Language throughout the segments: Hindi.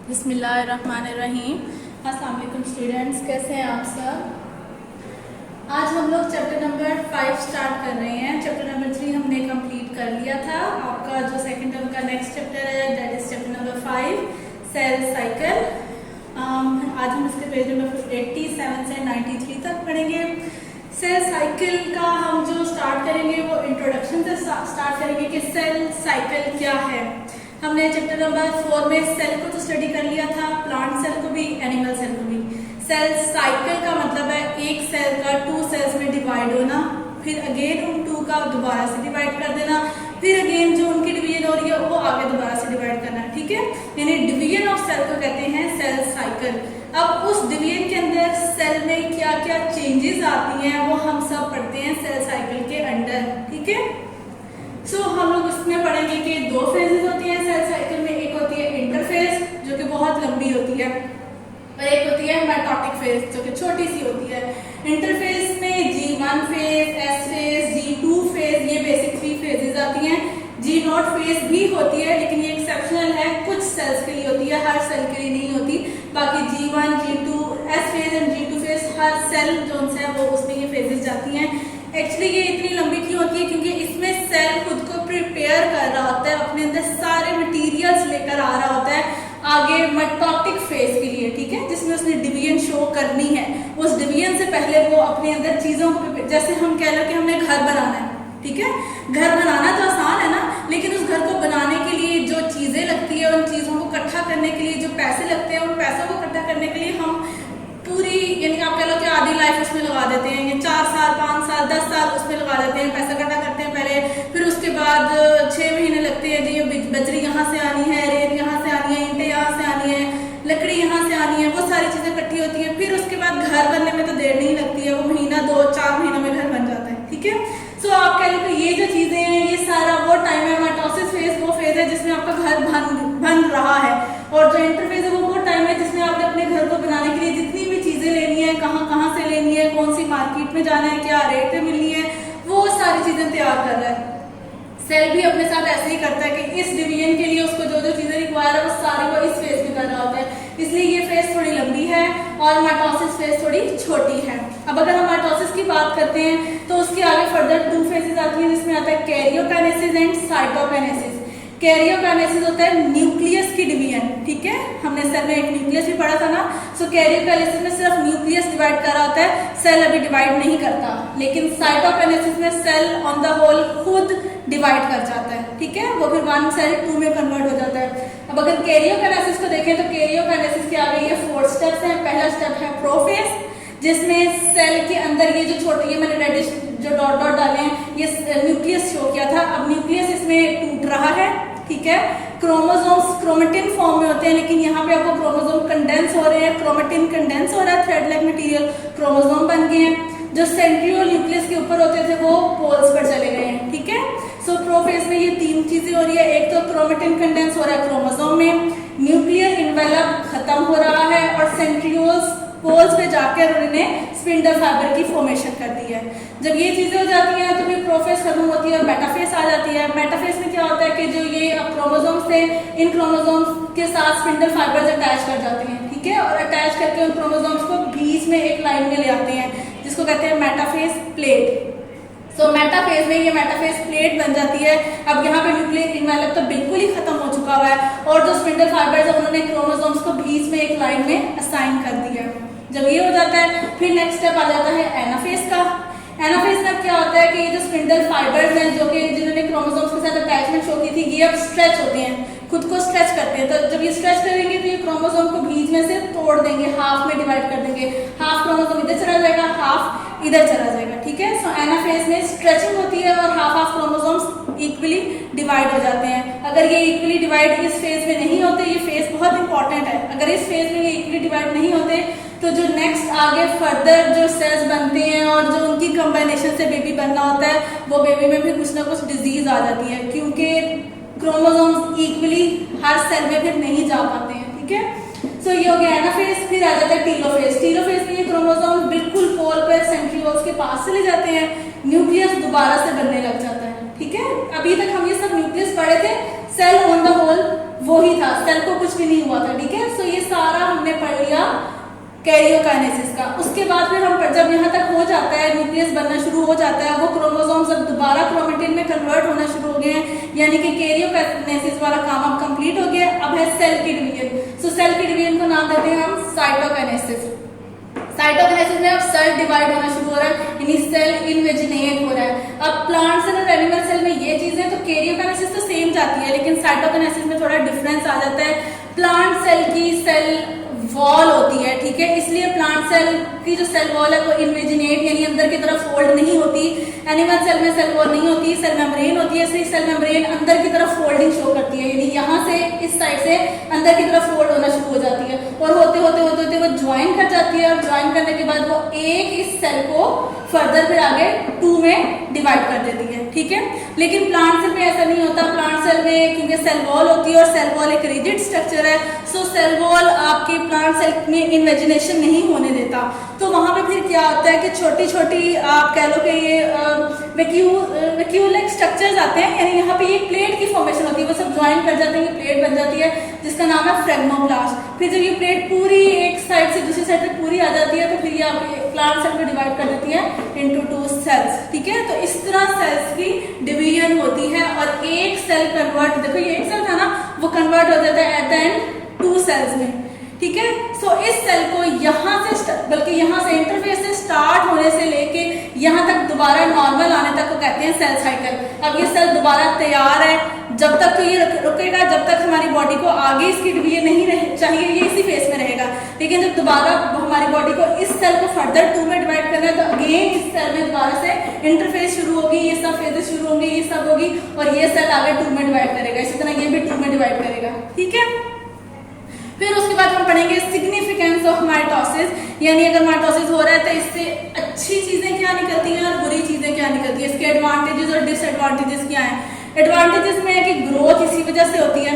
बिस्मिल्लाहिर्रहमानिर्रहीम। अस्सलाम वालेकुम स्टूडेंट्स, कैसे हैं आप सब। आज हम लोग चैप्टर नंबर 5 स्टार्ट कर रहे हैं। चैप्टर नंबर 3 हमने कंप्लीट कर लिया था। आपका जो सेकंड टर्म का नेक्स्ट चैप्टर है that is chapter number 5 cell cycle. आज हम इसके पेज नंबर 87 से 93 तक पढ़ेंगे। सेल साइकिल का हम जो स्टार्ट करेंगे वो इंट्रोडक्शन से स्टार्ट करेंगे कि सेल साइकिल क्या है। हमने चैप्टर नंबर 4 में सेल को तो स्टडी कर लिया था, प्लांट सेल को भी, एनिमल सेल को भी। सेल साइकिल का मतलब है एक सेल का 2 सेल्स में डिवाइड होना, फिर अगेन उन 2 का दोबारा से डिवाइड कर देना, फिर अगेन जो उनकी डिवीजन हो रही है वो आगे दोबारा से डिवाइड करना, ठीक है। यानी डिवीजन ऑफ सेल को कहते हैं सेल साइकिल। अब उस डिवीजन के अंदर सेल में क्या क्या चेंजेस आती हैं वो हम सब पढ़ते हैं सेल साइकिल के अंडर, ठीक है। सो हम लोग उसमें पढ़ेंगे कि 2 फेजेस होती हैं सेल साइकिल में। एक होती है इंटरफेज जो कि बहुत लंबी होती है, और एक होती है मेटोटिक फेज जो कि छोटी सी होती है। इंटरफेज में G1 phase, S phase, G2 phase, ये बेसिक 3 फेजेस आती हैं। G0 फेज भी होती है लेकिन ये एक्सेप्शनल है, कुछ सेल्स के लिए होती है, हर सेल के लिए नहीं होती। बाकी G1, G2, S phase and G2 phase हर सेल जो है वो उसमें ये फेजेस जाती हैं। एक्चुअली ये इतनी लंबी क्यों होती है क्योंकि इसमें सेल खुद को प्रिपेयर कर रहा होता है, अपने अंदर सारे मटेरियल्स लेकर आ रहा होता है आगे मेटोटिक फेज के लिए, ठीक है, जिसमें उसने डिवीजन शो करनी है। उस डिवीजन से पहले वो अपने अंदर चीजों को, जैसे हम कह लो कि हमने घर बनाना है, ठीक है। घर बनाना तो आसान है ना, लेकिन उस घर को बनाने के लिए जो चीजें लगती है, उन चीजों को इकट्ठा करने के लिए जो पैसे लगते हैं, उन पैसों को इकट्ठा करने के लिए हम पूरी, यानी आप कह लो कि आधी लाइफ उसमें लगा देते हैं, ये 4 साल 5 साल 10 साल उसमें लगा देते हैं, पैसा इकट्ठा करते हैं पहले, फिर उसके बाद 6 महीने लगते हैं जी, बजरी यहाँ से आनी है, रेत यहाँ से आनी है, ईंटें यहाँ से आनी है, लकड़ी यहाँ से आनी है, वो सारी चीजें इकट्ठी होती है। फिर उसके बाद घर बनने में तो देर नहीं लगती है, वो महीना 2-4 महीनों में घर बन जाता है, ठीक है। सो आप कह लो कि ये जो चीजें हैं ये सारा वो टाइम है। माइटोसिस फेज वो फेज है जिसमें आपका घर बन रहा है, और जो इंटरफेज है वो टाइम है जिसमें आपने अपने घर को बनाने के लिए जितनी भी चीजें लेनी है, कहाँ से लेनी है, कौन सी मार्केट में जाना है, क्या रेट पे मिलनी है, वो सारी चीजें तैयार कर रहा है। सेल भी अपने साथ ऐसे ही करता है कि इस डिवीजन के लिए उसको जो जो चीजें रिक्वायर है वो सारी वो इस फेज में कर रहा होता है, इसलिए ये फेज थोड़ी लंबी है और माइटोसिस फेज थोड़ी छोटी है। अब अगर हम माइटोसिस की बात करते हैं तो उसके आगे फर्दर 2 फेजेस आती है जिसमें आता है कैरियोकाइनेसिस एंड साइटोकाइनेसिस। कैरियोकाइनेसिस होता है न्यूक्लियस की डिवीजन, ठीक है, हमने सेल में एक न्यूक्लियस भी पढ़ा था ना। सो कैरियोकाइनेसिस में सिर्फ न्यूक्लियस डिवाइड कर रहा होता है, सेल अभी डिवाइड नहीं करता। लेकिन साइटोकाइनेसिस में सेल ऑन द होल खुद डिवाइड कर जाता है, ठीक है, वो फिर 1 सेल 2 में कन्वर्ट हो जाता है। अब अगर कैरियोकाइनेसिस को देखें तो कैरियोकाइनेसिस के आगे ये 4 स्टेप्स हैं। पहला स्टेप है प्रोफेज जिसमें सेल के अंदर ये जो छोटे, ये मैंने रेडिश जो डॉट डॉट डाले हैं, ये न्यूक्लियस शो किया था। अब न्यूक्लियस इसमें टूट रहा है, ठीक है। क्रोमोसोम्स क्रोमेटिन फॉर्म में होते हैं, लेकिन यहाँ पे आपको क्रोमोसोम कंडेंस हो रहे हैं, क्रोमेटिन कंडेंस हो रहा है, थ्रेड लाइक मटेरियल क्रोमोसोम बन गए हैं। जो सेंट्रियोल न्यूक्लियस के ऊपर होते थे वो पोल्स पर चले गए हैं, ठीक है। सो प्रोफेज में ये 3 चीजें हो रही है। एक तो क्रोमेटिन कंडेंस हो रहा है क्रोमोसोम में, न्यूक्लियर इन्वेलप खत्म हो रहा है, और सेंट्रियोल्स पोल्स पे जाकर उन्होंने स्पिंडल फाइबर की फॉर्मेशन कर दी है। जब ये चीजें हो जाती हैं तो फिर प्रोफेज खत्म होती है और मेटाफेज आ जाती है। मेटाफेज में क्या होता है कि जो ये क्रोमोसोम्स थे, इन क्रोमोसोम्स के साथ स्पिंडल फाइबर्स अटैच कर जाते हैं, ठीक है, और अटैच करके उन क्रोमोसोम्स को बीच में एक लाइन में ले आते हैं जिसको कहते हैं मेटाफेज प्लेट। सो मेटाफेज में ये मेटाफेज प्लेट बन जाती है। अब यहाँ पे न्यूक्लियर इन्वेलप तो बिल्कुल ही खत्म हो चुका हुआ है, और जो स्पिंडल फाइबर्स है उन्होंने क्रोमोसोम्स को बीच में एक लाइन में असाइन कर दिया। जब ये हो जाता है फिर नेक्स्ट स्टेप आ जाता है एनाफेज का। एनाफेज में क्या होता है कि ये जो स्पिंडल फाइबर्स हैं जो कि जिन्होंने क्रोमोसोम्स के साथ अटैचमेंट शो की थी, ये अब स्ट्रेच होते हैं, खुद को स्ट्रेच करते हैं। तो जब ये स्ट्रेच करेंगे तो ये क्रोमोसोम को बीच में से तोड़ देंगे, हाफ में डिवाइड कर देंगे, हाफ क्रोमोसोम इधर चला जाएगा, हाफ इधर चला जाएगा, ठीक है। सो एनाफेज में स्ट्रेचिंग होती है और हाफ क्रोमोसोम्स इक्वली डिवाइड हो जाते हैं। अगर ये इक्वली डिवाइड इस फेज में नहीं होते, ये फेज बहुत इंपॉर्टेंट है, अगर इस फेज में ये इक्वली डिवाइड नहीं होते तो जो नेक्स्ट आगे फर्दर जो सेल्स बनते हैं और जो उनकी कॉम्बिनेशन से बेबी बनना होता है, वो बेबी में फिर कुछ ना कुछ डिजीज आ जाती है क्योंकि क्रोमोसोम्स इक्वली हर सेल में फिर नहीं जा पाते हैं, ठीक है। सो ये हो गया एनाफेज। फिर आ जाता है टीलोफेज। टीलोफेज में ये क्रोमोसोम बिल्कुल पोल पर सेंट्रियोल्स के पास चले जाते हैं, न्यूक्लियस दोबारा से बनने लग जाता है, ठीक है। अभी तक हम ये सब न्यूक्लियस पढ़े थे, सेल ऑन द होल वो ही था, सेल को कुछ भी नहीं हुआ था, ठीक है। कैरियोकाइनेसिस का। उसके बाद फिर हम जब यहाँ तक हो जाता है, न्यूक्लियस बनना शुरू हो जाता है, वो क्रोमोसोम्स अब दोबारा क्रोमेटिन में कन्वर्ट होना शुरू हो गए हैं, यानी कि कैरियोकाइनेसिस वाला काम अब कंप्लीट हो गया। अब है सेल की डिवीजन। सो सेल की डिवीजन को नाम देते हैं हम साइटोकाइनेसिस। साइटोकाइनेसिस में अब सेल डिवाइड होना शुरू हो रहा है, यानी सेल इनवेजिनेट हो रहा है। अब प्लांट सेल और एनिमल सेल में ये चीजें तो कैरियोकाइनेसिस तो सेम जाती है, लेकिन साइटोकाइनेसिस में थोड़ा डिफरेंस आ जाता है। प्लांट सेल की सेल वॉल होती है, ठीक है, इसलिए प्लांट सेल की जो सेल वॉल है वो इनवेजिनेट यानी अंदर की तरफ फोल्ड नहीं होती। एनिमल सेल में सेल वॉल नहीं होती, सेल मेम्ब्रेन होती है, इसलिए सेल मेम्ब्रेन अंदर की तरफ फोल्डिंग शो करती है, यानी यहाँ से इस साइड से अंदर की तरफ फोल्ड होना शुरू हो जाती है और होते होते होते होते वो ज्वाइन कर जाती है और ज्वाइन करने के बाद वो एक इस सेल को फर्दर फिर आगे 2 में डिवाइड कर देती है, ठीक है। लेकिन प्लांट सेल में ऐसा नहीं होता। प्लांट सेल में क्योंकि सेल वॉल होती है और सेल वॉल एक रिजिड स्ट्रक्चर है, सो सेल वॉल आपके प्लांट सेल में इन्वेजिनेशन नहीं होने देता। तो वहां पे फिर क्या होता है कि छोटी छोटी आप कह लो कि ये वैक्यूलिक स्ट्रक्चर्स आते हैं, यानी यहाँ पे ये प्लेट की फॉर्मेशन होती है, वो सब ज्वाइन कर जाते हैं, ये प्लेट बन जाती है जिसका नाम है फ्रेगमोब्लास्ट। फिर जब ये प्लेट पूरी एक साइड से दूसरी साइड तक पूरी आ जाती है तो फिर ये प्लांट सेल को डिवाइड कर देती है इनटू 2 सेल्स, ठीक है। तो इस तरह सेल्स की डिवीजन होती है और एक सेल कन्वर्ट, देखो ये एक सेल था ना, वो कन्वर्ट हो जाता है एट द एंड 2 सेल्स में, ठीक है। सो इस सेल को यहाँ से बल्कि यहाँ से इंटरफेस से स्टार्ट होने से लेके यहाँ तक दोबारा नॉर्मल आने तक को कहते हैं सेल साइकिल। अब ये सेल दोबारा तैयार है, जब तक तो ये रुकेगा जब तक हमारी बॉडी को आगे इसकी डिवीजन नहीं रहे चाहिए, ये इसी फेस में रहेगा। लेकिन जब दोबारा हमारी बॉडी को इस सेल को फर्दर 2 में डिवाइड करना है तो अगेन इस सेल में दोबारा से इंटरफेस शुरू होगी, ये सब फेजेस शुरू होंगे, ये सब होगी और ये सेल आगे 2 में डिवाइड करेगा, इसी तरह ये भी 2 में डिवाइड करेगा, ठीक है। फिर उसके बाद हम पढ़ेंगे सिग्निफिकेंस ऑफ माइटोसिस, यानी अगर माइटोसिस हो रहा है तो इससे अच्छी चीजें क्या निकलती हैं और बुरी चीजें क्या निकलती है, इसके एडवांटेजेस और डिसएडवांटेजेस क्या हैं। एडवांटेजेस में है कि ग्रोथ इसी वजह से होती है,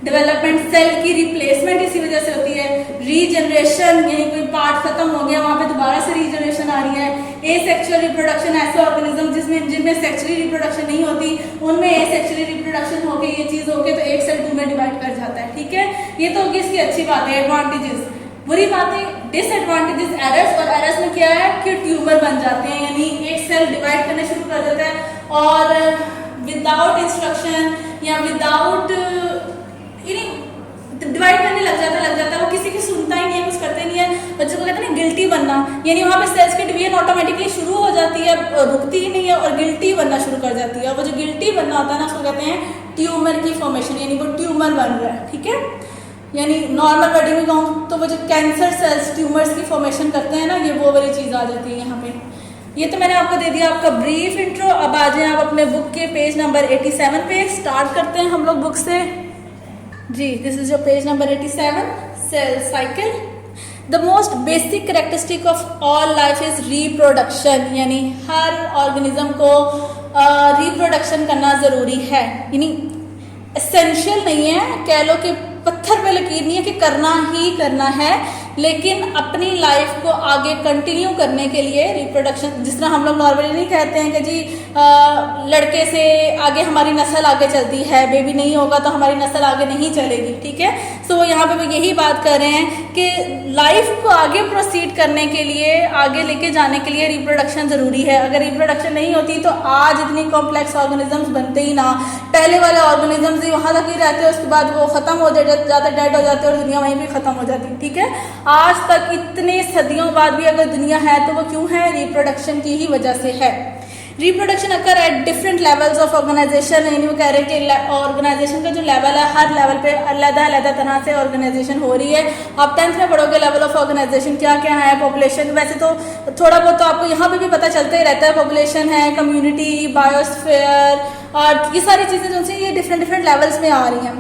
डेवलपमेंट, सेल की रिप्लेसमेंट इसी वजह से होती है, रीजनरेशन यानी कोई पार्ट खत्म हो गया वहां पे दोबारा से रीजनरेशन आ रही है, एसेक्सुअल रिप्रोडक्शन, ऐसे ऑर्गेनिज्म जिनमें सेक्सुअली रिप्रोडक्शन नहीं होती उनमें एसेक्सुअली रिप्रोडक्शन होके ये चीज होके तो एक सेल 2 में डिवाइड कर जाता है, ठीक है। ये तो होगी इसकी अच्छी बात है, एडवांटेजेस। बुरी बात है डिसएडवांटेजेस, एरर्स, और एरर्स में क्या है कि ट्यूमर बन जाते हैं, यानी एक सेल डिवाइड करने शुरू कर देता है और विदाउट इंस्ट्रक्शन या विदाउट डिवाइड करने लग जाता है, वो किसी की सुनता ही नहीं है, कुछ करते नहीं है, और जिसको कहते हैं ना गिल्टी बनना, यानी वहाँ पे सेल्स की डिवीजन ऑटोमेटिकली शुरू हो जाती है, रुकती ही नहीं है और गिल्टी बनना शुरू कर जाती है। वो जो गिल्टी बनना होता है ना उसको कहते हैं ट्यूमर की फॉर्मेशन, यानी वो ट्यूमर बन रहा है, ठीक है। यानी नॉर्मल वर्डिंग में कहूँ तो वो जो कैंसर सेल्स ट्यूमर्स की फॉर्मेशन करते हैं ना, ये वो वाली चीज़ आ जाती है यहाँ पे। ये तो मैंने आपको दे दिया आपका ब्रीफ इंट्रो। अब आ जाए आप अपने बुक के पेज नंबर 87 पे। स्टार्ट करते हैं हम लोग बुक से जी। This is your page number 87, cell cycle. The most basic characteristic of all life is reproduction, यानी हर ऑर्गेनिज्म को रिप्रोडक्शन करना ज़रूरी है, यानी एसेंशियल नहीं है, कह लो कि पत्थर पे लकीर नहीं है कि करना ही करना है, लेकिन अपनी लाइफ को आगे कंटिन्यू करने के लिए रिप्रोडक्शन, जिस तरह हम लोग नॉर्मली नहीं कहते हैं कि जी लड़के से आगे हमारी नस्ल आगे चलती है, बेबी नहीं होगा तो हमारी नस्ल आगे नहीं चलेगी, ठीक है। तो यहाँ पे वो यही बात कर रहे हैं कि लाइफ को आगे प्रोसीड करने के लिए, आगे लेके जाने के लिए रिप्रोडक्शन ज़रूरी है। अगर रिप्रोडक्शन नहीं होती तो आज इतनी कॉम्प्लेक्स ऑर्गेनिजम्स बनते ही ना, पहले वाले ऑर्गेनिजम्स ही वहाँ तक ही रहते हैं, उसके बाद वो ख़त्म हो जाते, डेड हो जाते और दुनिया वहीं पर ख़त्म हो जाती, ठीक है। आज तक इतने सदियों बाद भी अगर दुनिया है तो वो क्यों है? रिप्रोडक्शन की ही वजह से है। Reproduction occur at different levels of organisation, यानी वो कह रहे हैं कि ऑर्गेनाइजेशन का जो लेवल है हर लेवल पे अलग-अलग तरह से ऑर्गेनाइजेशन हो रही है। आप 10th में पढ़ोगे लेवल ऑफ ऑर्गेनाइजेशन क्या क्या है, पॉपुलेशन, वैसे तो थोड़ा बहुत तो आपको यहाँ पे भी पता चलता ही रहता है, पॉपुलेशन है, कम्युनिटी, बायोस्फीयर और ये सारी चीज़ें जो ये डिफरेंट लेवल्स में आ रही हैं।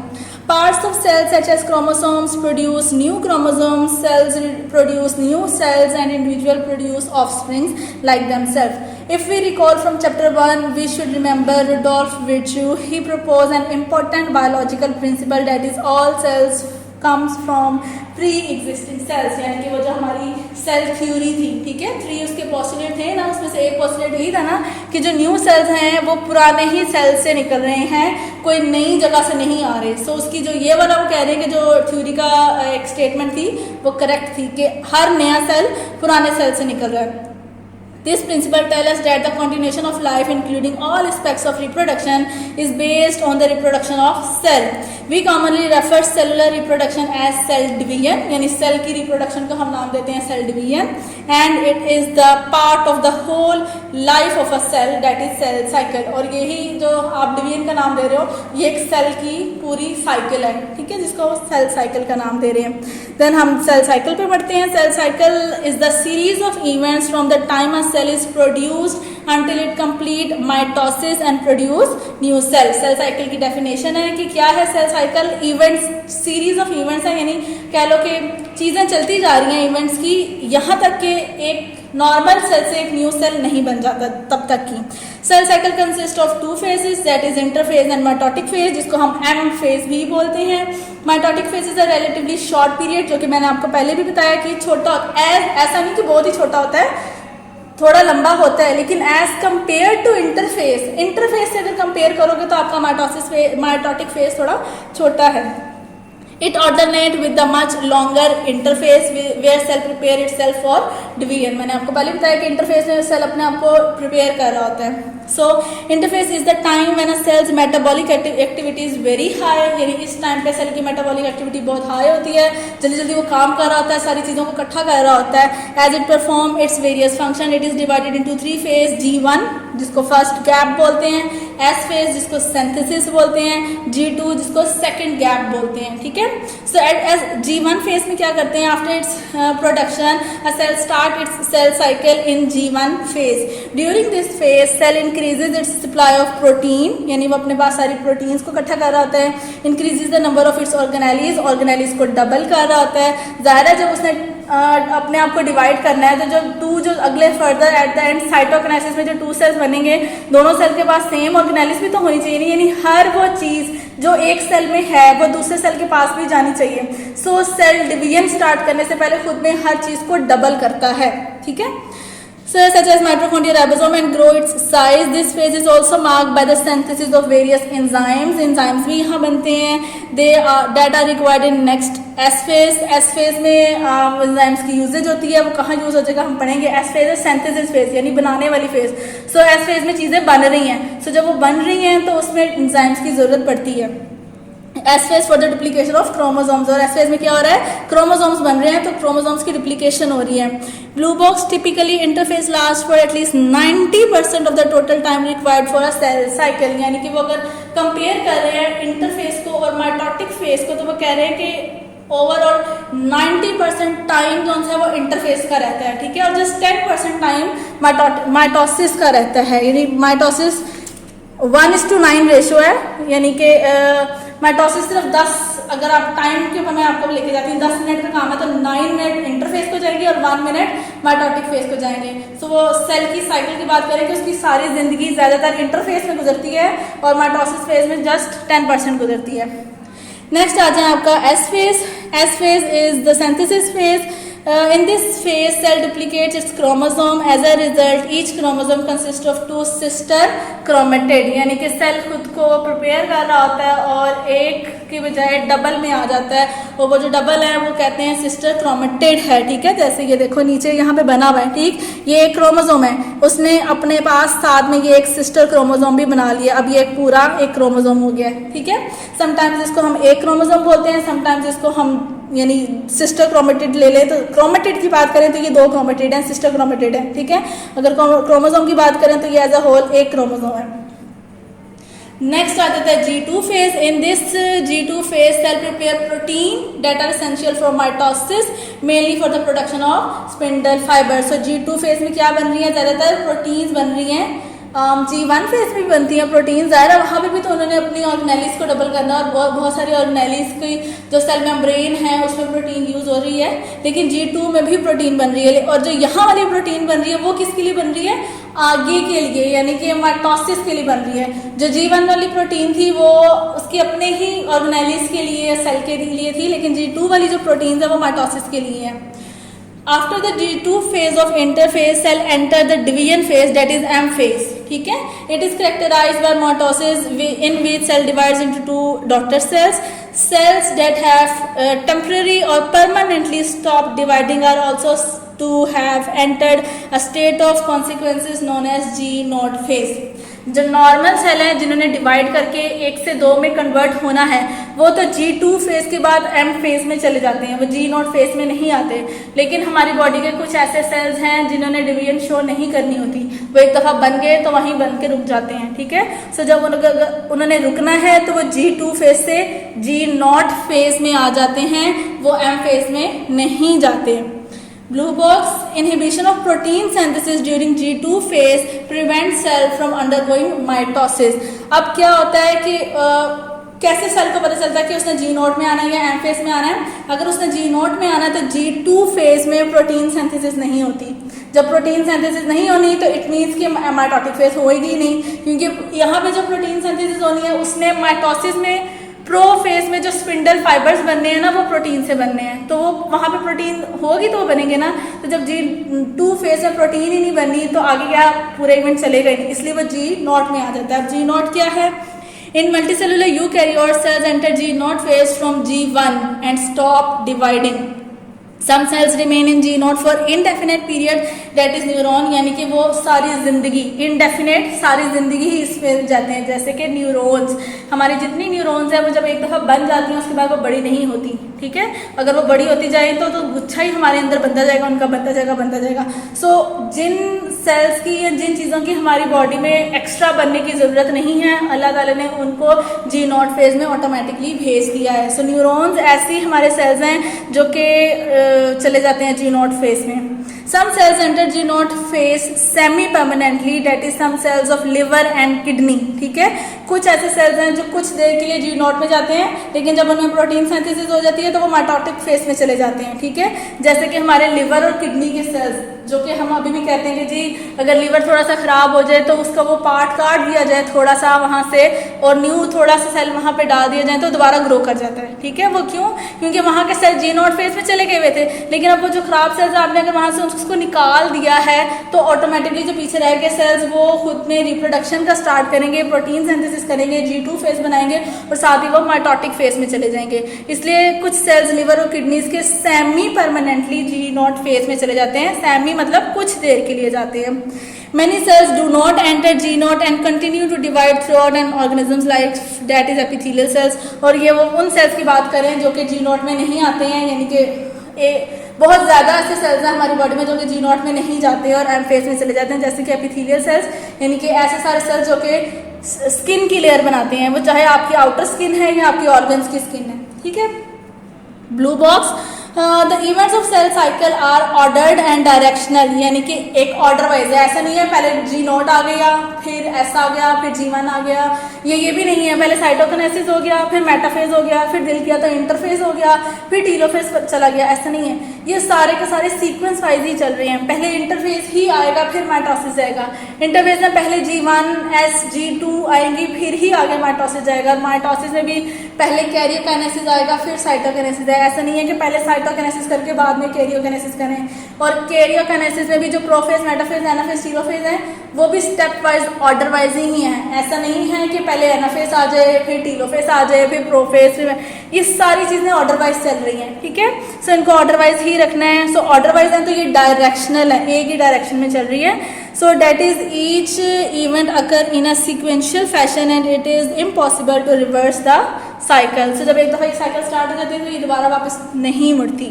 Parts of cells such as chromosomes produce new chromosomes, cells produce new cells and individual produce offsprings like themselves. If we recall from chapter 1, we should remember Rudolf Virchow. He proposed an important biological principle that is all cells comes from pre existing cells, यानी कि वो जो हमारी सेल थ्योरी थी, ठीक है, 3 उसके पोस्टुलेट थे ना, उसमें से एक पोस्टुलेट यही था ना कि जो न्यू सेल्स हैं वो पुराने ही सेल्स से निकल रहे हैं, कोई नई जगह से नहीं आ रहे। सो उसकी जो ये वाला वो कह रहे हैं कि जो थ्योरी का एक स्टेटमेंट थी वो करेक्ट थी कि हर नया सेल पुराने सेल से निकल रहा है। This principle tells us that the continuation of life, including all aspects of reproduction, is based on the reproduction of cell. We commonly refer cellular reproduction as cell division, यानी cell की reproduction को हम नाम देते हैं cell division, and it is the part of the whole life of a cell, that is cell cycle. और यही जो आप division का नाम दे रहे हो ये एक cell की पूरी cycle है, ठीक है, जिसको cell cycle का नाम दे रहे हैं। Then हम cell cycle पे बढ़ते हैं। Cell cycle is the series of events from the time a cell is produced until it complete mitosis and produce new cell. Cell cycle की definition है कि क्या है cell cycle? Events, series of events है, यानी कह लो कि चीज़ें चलती जा रही हैं events की, यहाँ तक कि एक नॉर्मल सेल से एक न्यू सेल नहीं बन जाता तब तक की। Cell cycle consist of 2 phases, that is interphase and mitotic phase, जिसको हम एम फेज भी बोलते हैं। Mitotic phase is a relatively short period, जो कि मैंने आपको पहले भी बताया कि छोटा, ऐसा नहीं कि बहुत ही छोटा होता है, थोड़ा लंबा होता है, लेकिन एज कंपेयर टू इंटरफेज से अगर कंपेयर करोगे तो आपका माइटोटिक फेज थोड़ा छोटा है। It alternate with the much longer interphase where cell prepare itself for division. मैंने आपको पहले बताया कि इंटरफेस में सेल अपने आप को प्रिपेयर कर रहा होता है। So interphase is the time when a cell's metabolic activity is very high, यानी इस टाइम पे सेल की मेटाबॉलिक एक्टिविटी बहुत हाई होती है, जल्दी जल्दी वो काम कर रहा होता है, सारी चीज़ों को इकट्ठा कर रहा होता है। As it perform its various function, it is divided into 3 phase, G1 जिसको फर्स्ट गैप बोलते हैं, S phase जिसको सिंथेसिस बोलते हैं, G2 जिसको सेकंड गैप बोलते हैं, ठीक है। So as G1 phase में क्या करते हैं? After its production, a cell start its cell cycle in G1 phase. During this phase, cell increases its supply of protein, यानी वो अपने पास सारी प्रोटीन्स को इकट्ठा कर रहा होता है। Increases the number of its organelles को डबल कर रहा होता है। ज़ाहिर है जब उसने अपने आप को डिवाइड करना है तो जो अगले further at the end cytokinesis में जो 2 सेल्स बनेंगे, दोनों सेल के पास सेम ऑर्गेनेलिस भी तो होनी चाहिए, यानी हर वो चीज़ जो एक सेल में है वो दूसरे सेल के पास भी जानी चाहिए। सो सेल डिवीजन स्टार्ट करने से पहले खुद में हर चीज़ को डबल करता है, ठीक है। So such as mitochondria, ribosome and grow its size. This phase is also marked by the synthesis of various enzymes. Enzymes भी यहाँ बनते हैं। That are required in next S phase. S phase में enzymes की यूजेज होती है, वो कहाँ यूज हो जाएगा हम पढ़ेंगे। S phase है synthesis phase, यानी बनाने वाली फेज। So S phase में चीज़ें बन रही हैं। So जब वो बन रही हैं तो उसमें enzymes की जरूरत पड़ती है। S phase for the duplication of chromosomes, और एस फेज में क्या हो रहा है? क्रोमोसोम्स बन रहे हैं तो क्रोमोसोम्स की डुप्लीकेशन हो रही है। Blue box typically interphase last for at least 90% of the total time required for a cell cycle, यानी कि वो अगर कंपेयर कर रहे हैं इंटरफेस को और माइटोटिक फेज को तो वो कह रहे हैं कि ओवरऑल 90% टाइम जो है वो इंटरफेस का रहता है, ठीक है, और जस्ट 10% टाइम माइटोसिस का रहता है, यानी माइटोसिस 1:9 रेशो है, यानी कि माइटोसिस सिर्फ 10, अगर आप टाइम के ऊपर मैं आपको लेके जाती हूँ, 10 मिनट का काम है तो 9 मिनट इंटरफेस को जाएंगे और 1 मिनट माइटोटिक फेज को जाएंगे। सो वो सेल की साइकिल की बात करें कि उसकी सारी जिंदगी ज़्यादातर इंटरफेस में गुजरती है और माइटोसिस फेज में जस्ट 10% गुजरती है। नेक्स्ट आ जाए आपका S phase. S phase is the synthesis phase. In this phase, cell duplicates its chromosome. As a result, each chromosome consists of 2 sister chromatid, यानी कि सेल खुद को प्रिपेयर कर रहा होता है और एक की बजाय डबल में आ जाता है, और वो जो डबल है वो कहते हैं सिस्टर क्रोमेटिड है, ठीक है। जैसे ये देखो नीचे यहाँ पे बना हुआ है, ठीक, ये एक क्रोमोसोम है, उसने अपने पास साथ में ये एक सिस्टर क्रोमोसोम भी बना लिया, अब ये एक पूरा एक क्रोमोसोम हो गया, ठीक है। समटाइम्स इसको हम एक क्रोमोसोम बोलते हैं, समटाइम्स इसको हम यानी सिस्टर क्रोमेटिड ले लें तो क्रोमेटिड की बात करें तो ये 2 क्रोमेटिड हैं, सिस्टर क्रोमेटिड है, ठीक है। अगर क्रोमोसोम की बात करें तो ये एज अ होल एक क्रोमोसोम है। नेक्स्ट आ जाता है G2 phase. In this G2 phase cell prepare protein that are essential for mitosis mainly for the production of spindle fibre. So G2 phase में क्या बन रही है? ज़्यादातर प्रोटीन्स बन रही हैं। G1 फेज में बनती हैं प्रोटीन, ज़ाहिर है वहाँ पे भी तो उन्होंने अपनी ऑर्गेनेलिस को डबल करना और बहुत सारी ऑर्गेनेलिस की जो सेल मेम्ब्रेन है उसमें प्रोटीन यूज़ हो रही है, लेकिन G2 में भी प्रोटीन बन रही है। और जो यहाँ वाली प्रोटीन बन रही है वो किसके लिए बन रही है? आगे के लिए यानी कि माइटोसिस के लिए बन रही है। जो G1 वाली प्रोटीन थी वो उसके अपने ही ऑर्गेनेलिस के लिए, सेल के लिए थी, लेकिन G2 वाली जो प्रोटीन है वो माइटोसिस के लिए है। After the G2 phase of interphase cell enter the division phase, that is M phase. ठीक है, it is characterised by mitosis in which cell divides into two daughter cells. Cells that have temporary or permanently stopped dividing are also to have entered a state of consequences known as G0 phase. जो नॉर्मल सेल हैं जिन्होंने डिवाइड करके 1 से 2 में कन्वर्ट होना है वो तो G2 फेज के बाद M फेज में चले जाते हैं, वो G0 फेज में नहीं आते। लेकिन हमारी बॉडी के कुछ ऐसे सेल्स हैं जिन्होंने डिवीजन शो नहीं करनी होती, वो एक दफ़ा बन गए तो वहीं बन के रुक जाते हैं। ठीक है, सो जब उन्होंने रुकना है तो वो G2 फेज से G0 फेज में आ जाते हैं, वो M फेज में नहीं जाते। Blue box, inhibition of protein synthesis during G2 phase prevents cell from undergoing mitosis. अब क्या होता है कि कैसे सेल को पता चलता है कि उसने G0 में आना है या M फेज में आना है? अगर उसने G0 में आना है तो G2 फेज में प्रोटीन सिंथेसिस नहीं होती। जब प्रोटीन सिंथेसिस नहीं होनी तो इट मीन्स कि माइटोटिक फेज होएगी नहीं, क्योंकि यहाँ पे जो प्रोटीन सिंथेसिस होनी है उसने माइटोसिस में प्रो फेज में जो स्पिंडल फाइबर्स बनने हैं ना वो प्रोटीन से बनने हैं, तो वो वहाँ पे प्रोटीन होगी तो वो बनेंगे ना। तो जब G2 फेज में प्रोटीन ही नहीं बनी तो आगे क्या पूरा इवेंट चलेगा ही नहीं, इसलिए वो G0 में आ जाता है। अब G0 क्या है? In multicellular eukaryote cells enter G0 phase from G1 and stop dividing. Some cells remain in G0 for indefinite period, that is neuron, यानी कि वो सारी जिंदगी, indefinite सारी जिंदगी ही इसमें जाते हैं। जैसे कि न्यूरॉन्स, हमारी जितनी न्यूरॉन्स है वो जब एक दफ़ा बन जाती हैं उसके बाद वो बड़ी नहीं होती। ठीक है, अगर वो बड़ी होती जाए तो गुच्छा ही हमारे अंदर बनता जाएगा, उनका बनता जाएगा। सो जिन सेल्स की या जिन चीज़ों की हमारी बॉडी में एक्स्ट्रा बनने की ज़रूरत नहीं है, अल्लाह ताला ने उनको G0 फेज में ऑटोमेटिकली भेज दिया है। सो न्यूरॉन्स ऐसी हमारे सेल्स हैं जो कि चले जाते हैं G0 फेज में। Some cells enter G0 phase semi permanently, that is some cells of liver and kidney। ठीक है, कुछ ऐसे सेल्स हैं जो कुछ देर के लिए G0 में जाते हैं, लेकिन जब उनमें प्रोटीन सिंथेसिस हो जाती है तो वो माइटोटिक फेज में चले जाते हैं। ठीक है, जैसे कि हमारे लिवर और किडनी के सेल्स, जो कि हम अभी भी कहते हैं कि जी अगर लिवर थोड़ा सा खराब हो जाए तो उसका वो पार्ट काट दिया जाए थोड़ा सा वहाँ से और न्यू थोड़ा सा सेल वहाँ पे डाल दिया जाए तो दोबारा ग्रो कर जाता है। ठीक है, वो क्यों? क्योंकि वहाँ के सेल G0 फेज में चले गए हुए थे, लेकिन अब वो जो खराब सेल्स आपने अगर वहाँ से उसको निकाल दिया है तो ऑटोमेटिकली जो पीछे रह गए सेल्स वो खुद में रिप्रोडक्शन का स्टार्ट करेंगे, प्रोटीन सिंथेसिस करेंगे, G2 फेज बनाएंगे और साथ ही वो माइटोटिक फेज में चले जाएंगे। इसलिए कुछ सेल्स लिवर और किडनीज के सेमी परमानेंटली G0 फेज में चले जाते हैं। सेमी मतलब कुछ देर के लिए जाते हैं। Many cells do not enter G0 and continue to divide throughout an organisms like that is epithelial cells। और ये वो उन सेल्स की बात करें जो कि G0 में नहीं आते हैं, यानी कि बहुत ज़्यादा ऐसे सेल्स हैं हमारी बॉडी में जो कि G0 में नहीं जाते और M फेज में चले जाते हैं, जैसे कि एपिथेलियल सेल्स, यानी कि ऐसे सारे सेल्स जो कि स्किन की लेयर बनाते हैं, वो चाहे आपकी आउटर स्किन है या आपकी ऑर्गन्स की स्किन है। ठीक है, blue box, the events of cell cycle are ordered and directional, यानी कि एक ऑर्डर वाइज है, ऐसा नहीं है पहले G0 आ गया फिर S आ गया फिर G1 आ गया, ये भी नहीं है पहले साइटोकिनेसिस हो गया फिर मेटाफेज हो गया फिर दिल किया तो इंटरफेज हो गया फिर टीलोफेज चला गया, ऐसा नहीं है। ये सारे के सारे सीक्वेंस वाइज ही चल रहे हैं, पहले इंटरफेज ही आएगा फिर माइटोसिस जाएगा, इंटरफेज में पहले G1 S G2 आएंगी फिर ही आगे माइटोसिस जाएगा, माइटोसिस में भी पहले कैरियोकाइनेसिस आएगा फिर साइटोकिनेसिस आएगा, ऐसा नहीं है कि पहले साइटोकिनेसिस करके बाद में कैरियोकाइनेसिस करें। और कैरियोकाइनेसिस में भी जो प्रोफेज मेटाफेज एनाफेज टीलोफेज है वो भी स्टेप वाइज ऑर्डर वाइज ही है, ऐसा नहीं है कि पहले एनाफेज आ जाए फिर टीलोफेज आ जाए फिर प्रोफेज, फिर ये सारी चीज़ें ऑर्डर वाइज चल रही हैं। ठीक है, सो इनको ऑर्डर वाइज ही रखना है। सो ऑर्डर वाइज है तो ये डायरेक्शनल है, एक ही डायरेक्शन में चल रही है। So that is each event occur in a sequential fashion and it is impossible to reverse the cycle। So जब एक दफ़ा ये साइकिल स्टार्ट हो जाती है तो ये दोबारा वापस नहीं मुड़ती।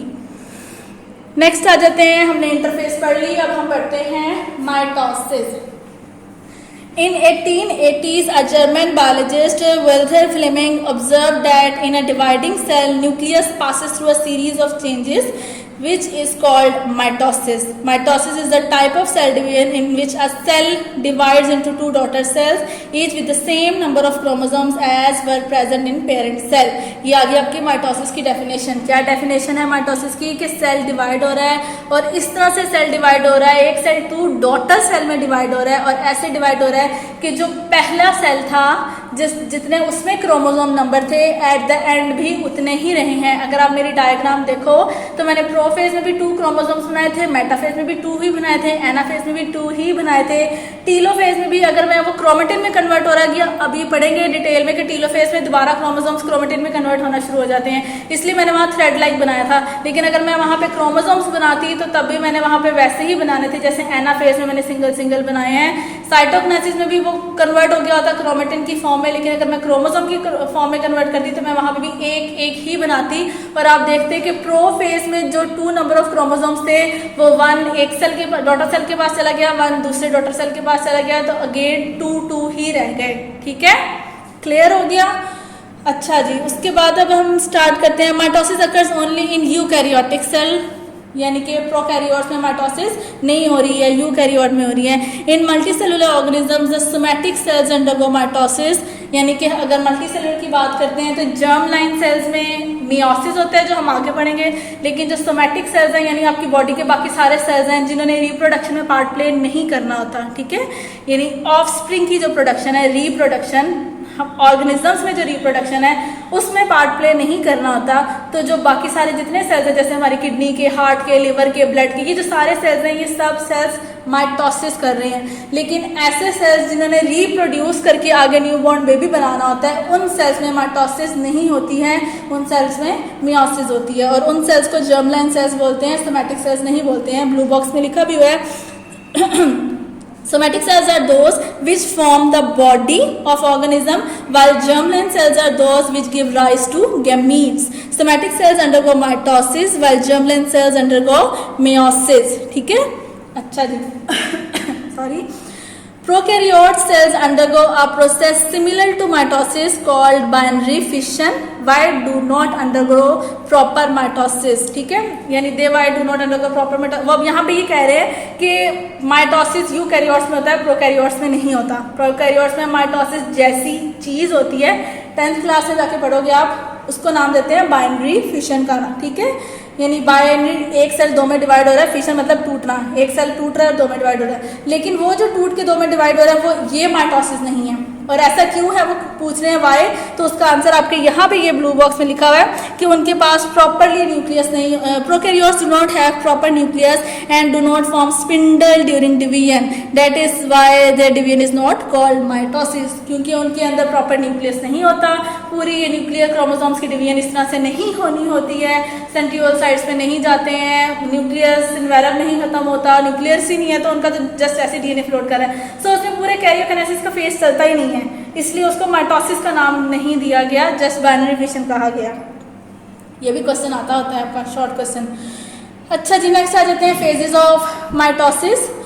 नेक्स्ट आ जाते हैं, हमने इंटरफेस पढ़ ली, अब हम पढ़ते हैं mitosis. In 1880s, a German biologist Walther Fleming observed that in a dividing cell, nucleus passes through a series of changes which is called mitosis. Mitosis is the type of cell division in which a cell divides into two daughter cells, each with the same number of chromosomes as were present in parent cell. ये आ गई आपकी माइटोसिस की डेफिनेशन। क्या डेफिनेशन है माइटोसिस की? कि सेल डिवाइड हो रहा है और इस तरह से सेल डिवाइड हो रहा है, एक सेल टू डॉटर सेल में डिवाइड हो रहा है और ऐसे डिवाइड हो रहा है कि जो पहला सेल था जितने उसमें क्रोमोसोम नंबर थे एट द एंड भी उतने ही रहे हैं। अगर आप मेरी डायग्राम देखो तो मैंने प्रोफेज में भी 2 क्रोमोसोम्स बनाए थे, मेटाफेज में भी 2 ही बनाए थे, एनाफेज में भी 2 ही बनाए थे, टीलोफेज में भी अगर मैं वो क्रोमेटिन में कन्वर्ट हो रहा है, अभी पढ़ेंगे डिटेल में कि टीलोफेज में दोबारा क्रोमोसोम्स क्रोमेटिन में कन्वर्ट होना शुरू हो जाते हैं, इसलिए मैंने वहाँ थ्रेड लाइक बनाया था। लेकिन अगर मैं वहाँ पे क्रोमोसोम्स बनाती तो तब भी मैंने वहाँ पे वैसे ही बनाने थे जैसे एनाफेज में मैंने सिंगल बनाए हैं। साइटोकिनेसिस में भी वो कन्वर्ट हो गया होता क्रोमेटिन की फॉर्म में, लेकिन अगर मैं क्रोमोसोम की फॉर्म में कन्वर्ट करती तो मैं वहाँ पे भी एक ही बनाती। और आप देखते कि प्रोफेज में जो 2 नंबर ऑफ क्रोमोसोम्स थे वो 1 एक सेल के डॉटर सेल के पास चला गया, 1 दूसरे डॉटर सेल के पास चला गया, तो अगेन 2 ही रह गए। ठीक है, क्लियर हो गया? अच्छा जी, उसके बाद अब हम स्टार्ट करते हैं। Mitosis occurs only in eukaryotic cell, यानी कि प्रोकैरियोट्स में माइटोसिस नहीं हो रही है, यूकैरियोट में हो रही है। In multicellular organisms the somatic cells undergo mitosis, यानी कि अगर मल्टीसेलुलर की बात करते हैं तो जर्म लाइन सेल्स में मियोसिस होता है जो हम आगे पढ़ेंगे, लेकिन जो सोमैटिक सेल्स हैं यानी आपकी बॉडी के बाकी सारे सेल्स हैं जिन्होंने रिप्रोडक्शन में पार्ट प्ले नहीं करना होता, ठीक है, यानी ऑफस्प्रिंग की जो प्रोडक्शन है, रिप्रोडक्शन, ऑर्गेनिजम्स में जो रिप्रोडक्शन है उसमें पार्ट प्ले नहीं करना होता, तो जो बाकी सारे जितने सेल्स हैं जैसे हमारी किडनी के, हार्ट के, लिवर के, ब्लड के, ये जो सारे सेल्स हैं ये सब सेल्स माइटोसिस कर रहे हैं। लेकिन ऐसे सेल्स जिन्होंने रिप्रोड्यूस करके आगे न्यूबॉर्न बेबी बनाना होता है उन सेल्स में माइटोसिस नहीं होती है, उन सेल्स में मियोसिस होती है और उन सेल्स को जर्मलाइन सेल्स बोलते हैं, सोमैटिक सेल्स नहीं बोलते हैं। ब्लू बॉक्स में लिखा भी हुआ है somatic cells are those which form the body of organism, while germline cells are those which give rise to gametes. Somatic cells undergo mitosis while germline cells undergo meiosis. ठीक है, अच्छा जी sorry. Prokaryote cells undergo a process similar to mitosis called binary fission. Why do not undergo proper mitosis? ठीक है, यानी they why do not undergo proper mitosis. वो अब यहाँ पे ये कह रहे हैं कि माइटोसिस यूकैरियोट्स में होता है, प्रोकैरियोट्स में नहीं होता। प्रोकैरियोट्स में माइटोसिस जैसी चीज होती है, 10th क्लास में जाके पढ़ोगे आप, उसको नाम देते हैं बाइनरी फिशन का। ठीक है, यानी बाइनरी, एक सेल 2 में डिवाइड हो रहा है, फिशन मतलब टूटना, एक सेल टूट रहा है और 2 में डिवाइड हो रहा है, लेकिन वो जो टूट के 2 में डिवाइड हो रहा है वो ये माइटोसिस नहीं है। और ऐसा क्यों है वो पूछ रहे हैं वाई, तो उसका आंसर आपके यहाँ पे ये ब्लू बॉक्स में लिखा हुआ है कि उनके पास प्रॉपरली न्यूक्लियस नहीं, prokaryotes do not have proper nucleus and do not form spindle during division, that is why their division is not called mitosis, क्योंकि उनके अंदर प्रॉपर न्यूक्लियस नहीं होता। पूरी ये न्यूक्लियर क्रोमोसोम्स की डिवीजन इस तरह से नहीं होनी होती है, सेंट्रियोल साइड्स में नहीं जाते हैं, न्यूक्लियस इन्वेलप नहीं खत्म होता, न्यूक्लियस ही नहीं है तो उनका तो जस्ट ऐसे डीएनए फ्लोट कर रहा है, सो उसमें पूरे कैरियोकाइनेसिस का फेस चलता ही नहीं है, इसलिए उसको माइटोसिस का नाम नहीं दिया गया, जस्ट बाइनरी फिशन कहा गया। ये भी क्वेश्चन आता होता है आपका, शॉर्ट क्वेश्चन। अच्छा जी, नेक्स्ट आ जाते हैं phases of mitosis.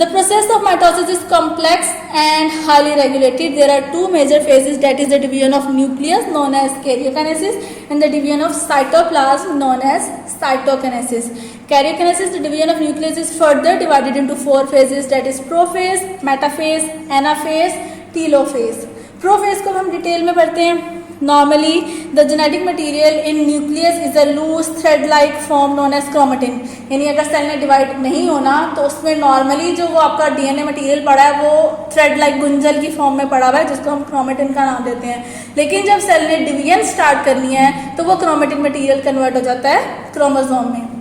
The process of mitosis is complex and highly regulated. There are 2 major phases, that is the division of nucleus known as karyokinesis and the division of cytoplasm known as cytokinesis. Karyokinesis, the division of nucleus, is further divided into 4 phases, that is prophase, metaphase, anaphase, telophase. Prophase को हम डिटेल में पढ़ते हैं। Normally, the genetic material in nucleus is a loose thread-like form known as chromatin. यानी अगर सेल ने डिवाइड नहीं होना तो उसमें नॉर्मली जो वो आपका डीएनए मटेरियल पड़ा है वो थ्रेड-लाइक गुंजल की फॉर्म में पड़ा हुआ है, जिसको हम क्रोमेटिन का नाम देते हैं। लेकिन जब सेल ने डिवीजन स्टार्ट करनी है तो वो क्रोमेटिन मटेरियल कन्वर्ट हो जाता है क्रोमोसोम में।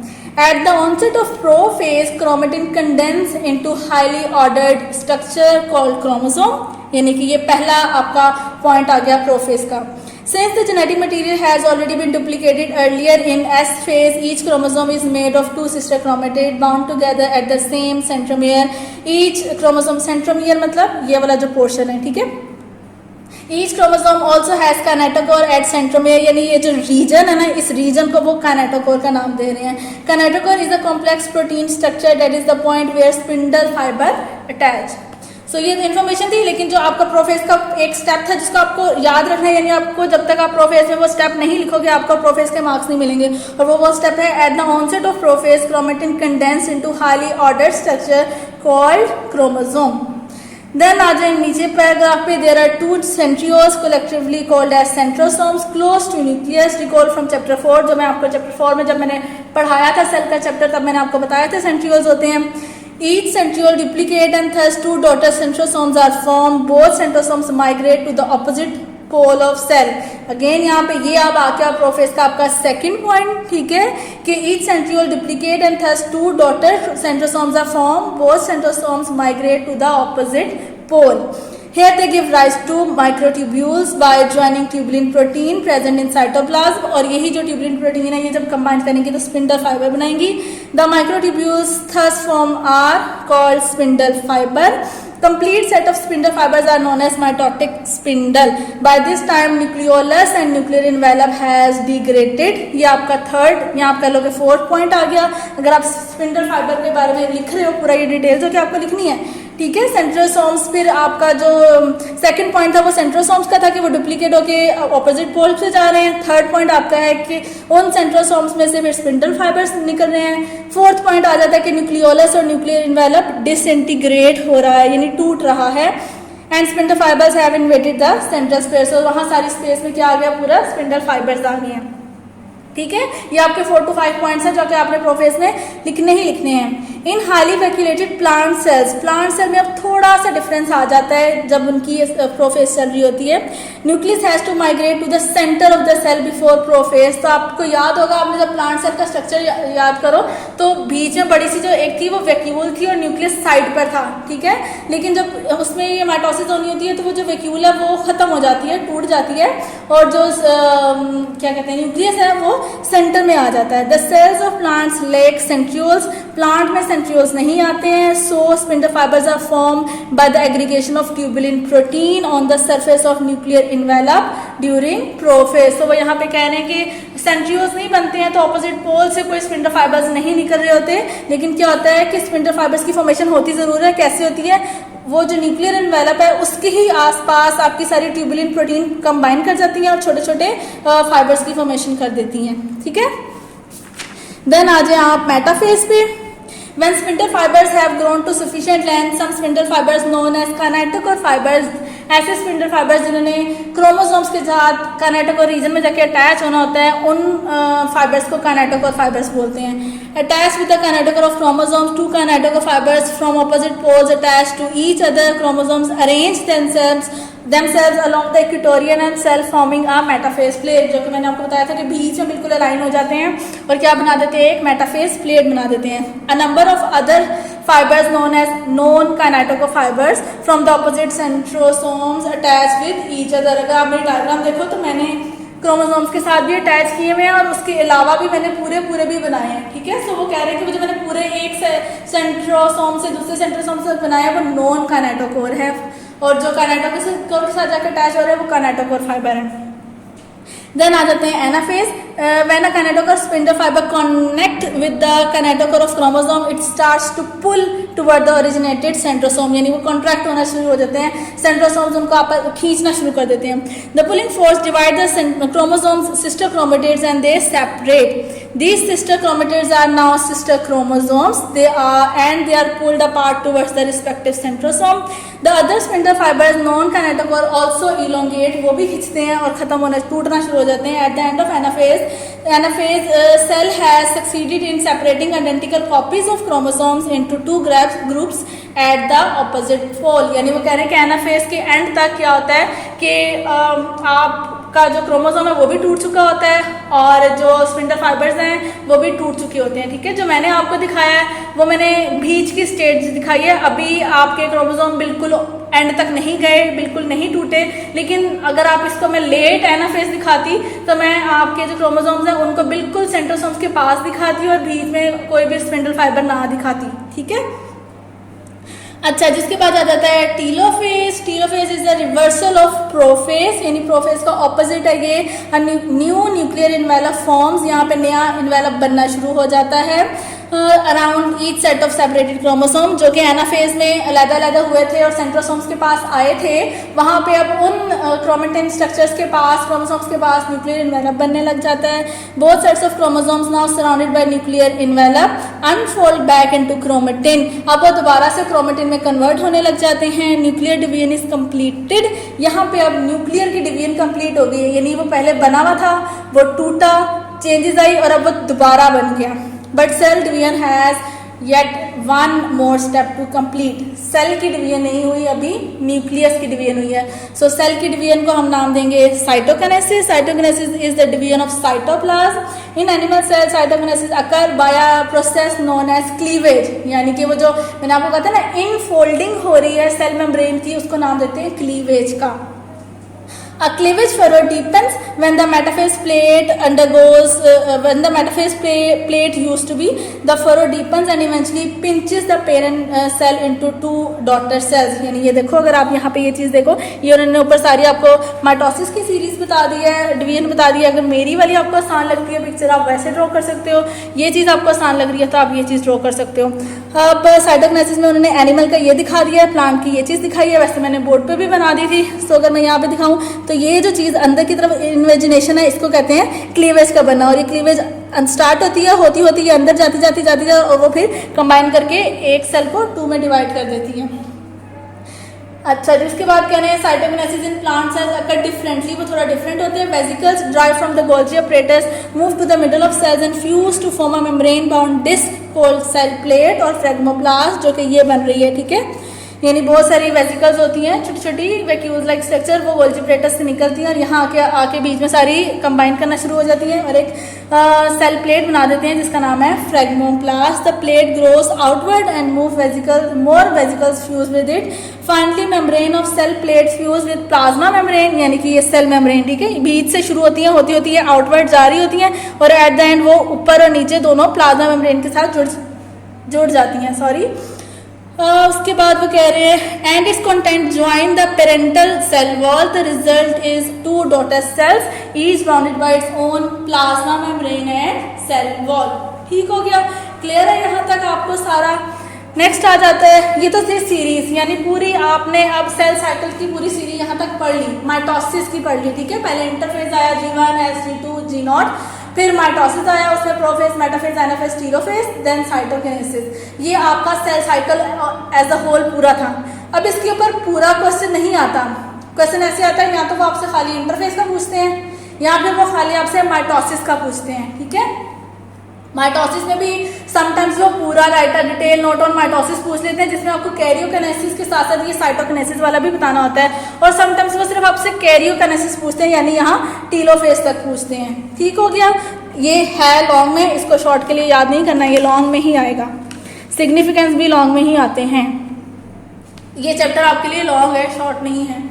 At the onset of prophase, chromatin condense into highly ordered structure called chromosome. यानी कि ये पहला आपका पॉइंट आ गया प्रोफेज का। Since the genetic material has already been duplicated earlier in S phase, each chromosome is made of 2 sister chromatids bound together at the same centromere. Each chromosome, centromere मतलब ये वाला जो पोर्शन है, ठीक है। Each chromosome also has kinetochore at centromere, यानी ये जो रीजन है ना, इस रीजन को वो kinetochore का नाम दे रहे हैं। Kinetochore is a complex protein structure that is the point where spindle fiber attach. सो ये इन्फॉर्मेशन थी, लेकिन जो आपका प्रोफेस का एक स्टेप था जिसको आपको याद रखना है, यानी आपको जब तक आप प्रोफेस में वो स्टेप नहीं लिखोगे आपको प्रोफेस के मार्क्स नहीं मिलेंगे, और वो स्टेप है at the onset of prophase chromatin condense into highly ordered structure called chromosome. Then आ जाए नीचे पैराग्राफ पे, there are two centrioles collectively called as centrosomes close to nucleus. Recall from chapter 4, जो मैं आपको चैप्टर 4 में जब मैंने पढ़ाया था सेल का चैप्टर, तब मैंने आपको बताया था सेंट्रियोल्स होते हैं। Each centriole duplicate and thus two daughter centrosomes are formed. Both centrosomes migrate to the opposite pole of cell. Again यहाँ पे ये अब आ गया प्रोफेस का आपका सेकंड पॉइंट, ठीक है, कि each centriole duplicate and thus two daughter centrosomes are formed. Both centrosomes migrate to the opposite pole. Here they give rise to microtubules by joining tubulin protein present in cytoplasm, और यही जो tubulin protein है ये जब combine करेंगे तो spindle fiber बनाएंगी। The microtubules thus formed are called spindle fiber. Complete set of spindle fibers are known as mitotic spindle. By this time nucleolus and nuclear envelope has degraded. ये आपका थर्ड, यहाँ आप कह लोगे फोर्थ पॉइंट आ गया। अगर आप स्पिंडल फाइबर के बारे में लिख रहे हो पूरा ये डिटेल जो कि आपको लिखनी है, ठीक है। सेंट्रोसोम्स, फिर आपका जो सेकंड पॉइंट था वो सेंट्रोसोम्स का था कि वो डुप्लीकेट होके ऑपोजिट पोल से जा रहे हैं। थर्ड पॉइंट आपका है कि उन सेंट्रोसोम्स में से फिर स्पिंडल फाइबर्स निकल रहे हैं। फोर्थ पॉइंट आ जाता है कि न्यूक्लियोलस और न्यूक्लियर इन्वेलप डिसइंटीग्रेट हो रहा है, यानी टूट रहा है। And spindle fibres have inverted the central space, और वहाँ सारी स्पेस में क्या आ गया, पूरा स्पिंडल फाइबर्स आ गए हैं, ठीक है। ये आपके 4 to 5 पॉइंट्स हैं जो कि आपने प्रोफेस में लिखने ही लिखने हैं। In highly vacuolated plant cell में अब थोड़ा सा डिफरेंस आ जाता है जब उनकी प्रोफेस चल रही होती है। Nucleus has to migrate to the centre of the cell before prophase. तो आपको याद होगा, आपने जब प्लांट सेल का स्ट्रक्चर याद करो तो बीच में बड़ी सी जो एक थी वो वैक्यूल थी और न्यूक्लियस साइड पर था, ठीक है। लेकिन जब उसमें ये माइटोसिस होनी होती है तो वो जो वैक्यूल है वो खत्म हो जाती है, टूट जाती है, और जो क्या कहते हैं न्यूक्लियस है वो सेंटर में आ जाता है। The cells of plants lack centrioles, plant में सेंट्रियोल्स नहीं आते हैं। So spindle fibres are form by the aggregation of tubulin protein on the surface of nuclear envelope during prophase. तो वो यहाँ पे कह रहे हैं कि सेंट्रियोल्स नहीं बनते हैं तो ऑपोजिट पोल से कोई स्पिंडल फाइबर्स नहीं निकल रहे होते, लेकिन क्या होता है कि स्पिंडल फाइबर्स की फॉर्मेशन होती जरूर है। कैसे होती है, वो जो न्यूक्लियर इन्वेलप है उसके ही आसपास आपकी सारी ट्यूबुलिन प्रोटीन कंबाइन कर जाती हैं और छोटे छोटे फाइबर्स की फॉर्मेशन कर देती हैं, ठीक है। देन आ जाए आप मेटाफेज पे। When spindle fibers have grown to sufficient length, some spindle fibers known as kinetochore fibers, ऐसे स्पिंडल फाइबर्स जिन्होंने क्रोमोसोम्स के साथ काइनेटोकोर रीजन में जाके अटैच होना होता है, उन फाइबर्स को काइनेटोकोर फाइबर्स बोलते हैं। Attach with the kinetochore of chromosomes, two kinetochore fibres from opposite poles attach to each other chromosomes arrange themselves along the equatorial and self forming a metaphase plate, जो कि मैंने आपको बताया था कि बीच में बिल्कुल अलाइन हो जाते हैं और क्या बना देते हैं, एक मेटाफेज प्लेट बना देते हैं। A number of other fibers known as non kinetochore fibers from the opposite centrosomes attach with each other। अगर आप मेरी डायग्राम देखो तो मैंने क्रोमोसोम्स के साथ भी अटैच किए हुए हैं और उसके अलावा भी मैंने पूरे भी बनाए हैं, ठीक है। सो वो कह रहे हैं कि जो मैंने पूरे एक सेंट्रोसोम से दूसरे सेंट्रोसोम से बनाया वो नॉन काइनेटोकोर है, और जो काइनेटोकोर के साथ जाकर अटैच हो रहे हैं वो काइनेटोकोर फाइबर है। देन आ जाते हैं anaphase. When a kinetochore spindle fibre connect with the kinetochore of chromosome, it starts to pull toward the originated centrosome, यानी वो कॉन्ट्रैक्ट होना शुरू हो जाते हैं, सेंट्रोसोम्स उनको आपस खींचना शुरू कर देते हैं। The pulling force divide the chromosomes sister chromatids and they separate. These sister chromatids are now sister chromosomes. They are pulled apart towards the respective centrosome. The other spindle fibers, non-kinetochore, also elongate. वो भी खींचते हैं और खत्म होना, टूटना शुरू हो जाते हैं। At the end of anaphase, cell has succeeded in separating identical copies of chromosomes into two groups at the opposite pole। यानी वो कह रहे हैं कि एनाफेज के एंड तक क्या होता है कि आपका जो क्रोमोसोम है वो भी टूट चुका होता है और जो स्पिंडल फाइबर्स हैं वो भी टूट चुके होते हैं, ठीक है। जो मैंने आपको दिखाया है वो मैंने बीच की स्टेज दिखाई है। अभी आपके क्रोमोसोम बिल्कुल एंड तक नहीं गए, बिल्कुल नहीं टूटे, लेकिन अगर आप इसको मैं लेट एनाफेज दिखाती तो मैं आपके जो क्रोमोसोम्स हैं उनको बिल्कुल सेंट्रोसोम्स के पास दिखाती और बीच में कोई भी स्पिंडल फाइबर ना दिखाती, ठीक है। अच्छा, जिसके बाद आ जाता है telophase. Telophase is the reversal of prophase, यानी प्रोफेज का ऑपोजिट है ये। न्यू न्यूक्लियर इन्वेलप फॉर्म्स, यहाँ पे नया इन्वेलप बनना शुरू हो जाता है। Around each set of separated chromosome, जो कि एनाफेज में अलग-अलग हुए थे और सेंट्रोसोम्स के पास आए थे। वहाँ पे अब उन क्रोमेटिन स्ट्रक्चर्स के पास, क्रोमोसोम्स के पास न्यूक्लियर इन्वेलप बनने लग जाता है। Both sets of chromosomes now surrounded by nuclear envelope unfold back into chromatin. अब वो दोबारा से क्रोमेटिन में कन्वर्ट होने लग जाते हैं। Nuclear division is completed. यहाँ पे अब न्यूक्लियर की डिवीजन कंप्लीट हो गई है, यानी वो पहले बना हुआ था, वो टूटा, चेंजेस आई और अब वो दोबारा बन गया। But cell division has yet one more step to complete. Cell की डिवीजन नहीं हुई, अभी न्यूक्लियस की डिवीजन हुई है। सो सेल की डिवीजन को हम नाम देंगे cytokinesis. Cytokinesis is the division of cytoplasm. In animal cell cytokinesis occur by a process known as cleavage, यानी कि वो जो मैंने आपको कहा था ना इनफोल्डिंग हो रही है सेल मेम्ब्रेन की, उसको नाम देते हैं क्लीवेज का। A cleavage furrow deepens when the metaphase plate undergoes, when the metaphase plate used to be, the furrow deepens and eventually pinches the parent cell into two daughter cells। यानी ये देखो, अगर आप यहाँ पे ये चीज़ देखो, ये उन्होंने ऊपर सारी आपको माइटोसिस की सीरीज बता दी है, डिवीजन बता दी है। अगर मेरी वाली आपको आसान लगती है पिक्चर, आप वैसे ड्रॉ कर सकते हो। ये चीज़ आपको आसान लग रही है तो आप ये चीज़ ड्रॉ कर सकते हो। अब साइटोकिनेसिस में उन्होंने एनिमल का ये दिखा दिया है, प्लांट की ये चीज़ दिखाई है। वैसे मैंने बोर्ड पे भी बना दी थी, सो अगर मैं यहाँ पे दिखाऊँ तो ये जो चीज़ अंदर की तरफ इन्वेजिनेशन है, इसको कहते हैं क्लीवेज का बनना। और ये क्लीवेज स्टार्ट होती है, होती ये अंदर जाती है और वो फिर कंबाइन करके एक सेल को टू में डिवाइड कर देती है। अच्छा, इसके बाद कहने हैं cytokinesis in plant cells occur differently, वो थोड़ा डिफरेंट होते हैं। Vesicles derived from the Golgi apparatus move to the middle of cells and fuse to form a membrane bound disk called cell plate और फ्रेगमोप्लास्ट, जो कि ये बन रही है। ठीक है, यानी बहुत सारी वेसिकल्स होती हैं, छोटी छोटी वैक्यूज लाइक स्ट्रक्चर, वो गोल्जी apparatus से निकलती हैं और यहाँ आके बीच में सारी कंबाइन करना शुरू हो जाती हैं और एक सेल प्लेट बना देते हैं जिसका नाम है phragmoplast. The plate grows outward and move more vesicles fuse with it. Finally membrane of cell plate fuse with plasma membrane, यानी कि ये सेल मेम्ब्रेन, ठीक है, बीच से शुरू होती है, होती है आउटवर्ड जा रही होती हैं और एट द एंड वो ऊपर और नीचे दोनों प्लाज्मा मेम्ब्रेन के साथ जुड़ जाती हैं। उसके बाद वो कह रहे हैं and its content join the parental cell wall. The result is two daughter cells each bounded by its own plasma membrane and cell wall. ठीक हो गया, क्लियर है यहाँ तक आपको सारा। नेक्स्ट आ जाता है, ये तो थी सीरीज, यानी पूरी आपने अब सेल साइकिल की पूरी सीरीज यहाँ तक पढ़ ली, माइटोसिस की पढ़ ली। ठीक है, पहले इंटरफेज आया G1, S, G0, फिर माइटोसिस आया, उसमें prophase, metaphase, anaphase, telophase, then cytokinesis. ये आपका cell cycle as a whole पूरा था। अब इसके ऊपर पूरा क्वेश्चन नहीं आता। क्वेश्चन ऐसे आता है, या तो वो आपसे खाली इंटरफेस का पूछते हैं या फिर वो खाली आपसे माइटोसिस का पूछते हैं। ठीक है, माइटोसिस में भी समटाइम्स वो पूरा writer detail note on mitosis पूछ लेते हैं, जिसमें आपको कैरियोकिनेसिस के साथ साथ ये साइटोकिनेसिस वाला भी बताना होता है। और समटाइम्स वो सिर्फ आपसे कैरियोकिनेसिस पूछते हैं, यानी यहाँ टीलोफेज तक पूछते हैं। ठीक हो गया, ये है लॉन्ग में, इसको शॉर्ट के लिए याद नहीं करना, ये लॉन्ग में ही आएगा। सिग्निफिकेंस भी लॉन्ग में ही आते हैं। ये चैप्टर आपके लिए लॉन्ग है, शॉर्ट नहीं है।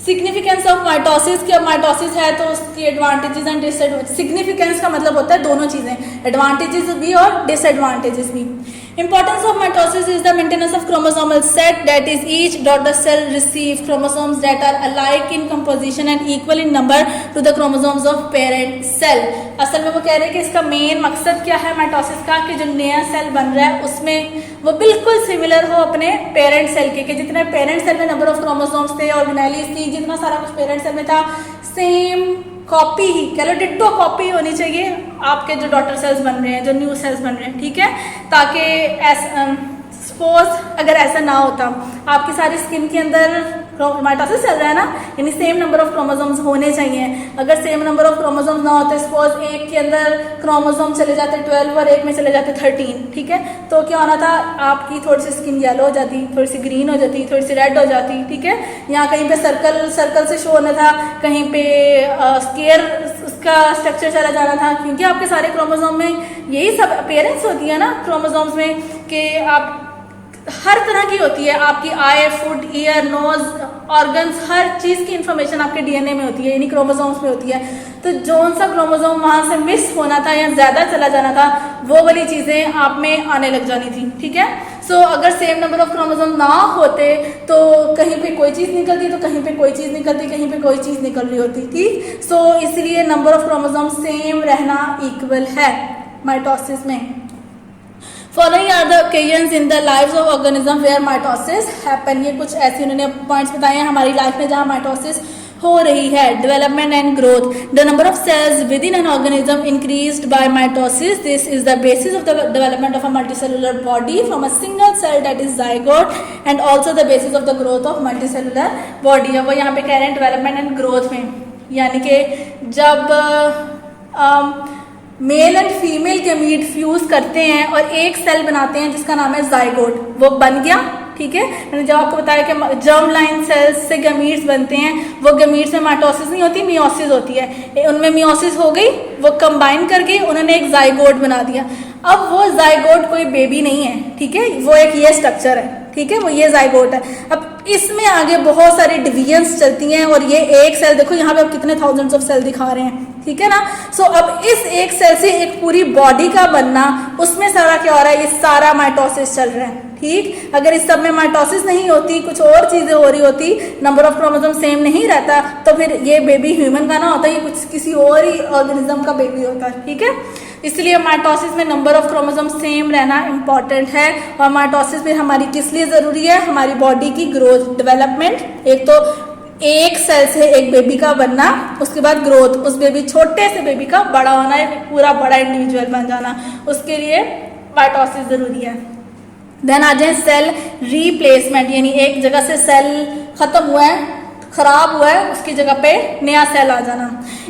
सिग्निफिकेंस ऑफ माइटोसिस, कि अब माइटोसिस है तो उसकी एडवांटेजेस एंड डिसएडवांटेजेस। सिग्निफिकेंस का मतलब होता है दोनों चीजें, एडवांटेजेस भी और डिसएडवांटेजेस भी। Importance of mitosis is the maintenance of chromosomal set, that is each daughter cell receive chromosomes that are alike in composition and equal in number to the chromosomes of parent cell। असल में वो कह रहे हैं कि इसका मेन मकसद क्या है माइटोसिस का, कि जो नया सेल बन रहा है उसमें वो बिल्कुल सिमिलर हो अपने पेरेंट सेल के, जितने पेरेंट सेल में नंबर ऑफ क्रोमोसोम्स थे, ऑर्गेनेलिस थी, जितना सारा कुछ पेरेंट सेल में था, सेम कॉपी ही, कह लो डिट्टो कॉपी होनी चाहिए आपके जो डॉटर सेल्स बन रहे हैं, जो न्यू सेल्स बन रहे हैं। ठीक है, ताकि सपोज अगर ऐसा ना होता, आपकी सारी स्किन के अंदर माइटोसिस चल रहा है ना, यानी सेम नंबर ऑफ क्रोमोसोम्स होने चाहिए। अगर सेम नंबर ऑफ क्रोमोसोम्स ना होते, सपोज एक के अंदर क्रोमोसोम चले जाते 12 और एक में चले जाते 13, ठीक है, तो क्या होना था, आपकी थोड़ी सी स्किन येलो हो जाती, थोड़ी सी ग्रीन हो जाती, थोड़ी सी रेड हो जाती। ठीक है, यहाँ कहीं पे सर्कल से शो होना था, कहीं पे स्क्वायर उसका स्ट्रक्चर चला जाना था, क्योंकि आपके सारे क्रोमोसोम में यही सब अपीयरेंस होती है ना क्रोमोसोम्स में, कि आप हर तरह की होती है, आपकी आई, फुट, ईयर, नोज, ऑर्गन्स, हर चीज़ की इंफॉर्मेशन आपके डीएनए में होती है, यानी क्रोमोसोम्स में होती है। तो जौन सा क्रोमोसोम वहाँ से मिस होना था या ज़्यादा चला जाना था, वो वाली चीज़ें आप में आने लग जानी थी। ठीक है, सो अगर सेम नंबर ऑफ क्रोमोसोम ना होते तो कहीं पे कोई चीज़ निकलती, तो कहीं पे कोई चीज़ निकलती, कहीं पे कोई चीज़ निकल रही होती। ठीक, सो इसलिए नंबर ऑफ क्रोमोसोम सेम रहना इक्वल है माइटोसिस में। Following are the occasions in the lives of organism where mitosis happen. ये कुछ ऐसे उन्होंने पॉइंट्स बताए हैं हमारी लाइफ में जहाँ माइटोसिस हो रही है। Development and growth, the number of cells within an organism increased by mitosis, this is the basis of the development of a multicellular body from a single cell that is zygote and also the basis of the growth of multicellular body. अब वो यहाँ पे कह रहे हैं डेवलपमेंट एंड ग्रोथ में, यानी कि जब male and female gamete fuse करते हैं और एक सेल बनाते हैं जिसका नाम है जाइगोट, वो बन गया, ठीक है। मैंने जब आपको बताया कि जर्म लाइन सेल्स से गैमीट्स बनते हैं, वो गैमीट्स में माइटोसिस नहीं होती, मियोसिस होती है। उनमें मियोसिस हो गई, वो कंबाइन करके उन्होंने एक जाइगोट बना दिया। अब वो जाइगोट कोई बेबी नहीं है, ठीक है, वो एक ये स्ट्रक्चर है, ठीक है, वो ये जाइगोट है। अब इसमें आगे बहुत सारी डिवीजन्स चलती हैं और ये एक सेल देखो यहाँ पे अब कितने थाउजेंड्स ऑफ सेल दिखा रहे हैं, ठीक है ना। सो अब इस एक सेल से एक पूरी बॉडी का बनना, उसमें सारा क्या हो रहा है, ये सारा माइटोसिस चल रहा है, ठीक। अगर इस सब में माइटोसिस नहीं होती, कुछ और चीजें हो रही होती, नंबर ऑफ क्रोमोसोम सेम नहीं रहता, तो फिर ये बेबी ह्यूमन का ना होता, ये कुछ किसी और ही ऑर्गेनिज्म का बेबी होता, ठीक है। इसलिए माइटोसिस में नंबर ऑफ क्रोमोसोम सेम रहना इंपॉर्टेंट है। और माइटोसिस फिर हमारी किस लिए जरूरी है, हमारी बॉडी की ग्रोथ, डेवलपमेंट, एक तो एक सेल से एक बेबी का बनना, उसके बाद ग्रोथ, उस बेबी छोटे से बेबी का बड़ा होना, एक पूरा बड़ा इंडिविजुअल बन जाना, उसके लिए माइटोसिस जरूरी है। देन आ जाए सेल रिप्लेसमेंट, यानी एक जगह से सेल खत्म हुआ है, खराब हुआ है, उसकी जगह पे नया सेल आ जाना।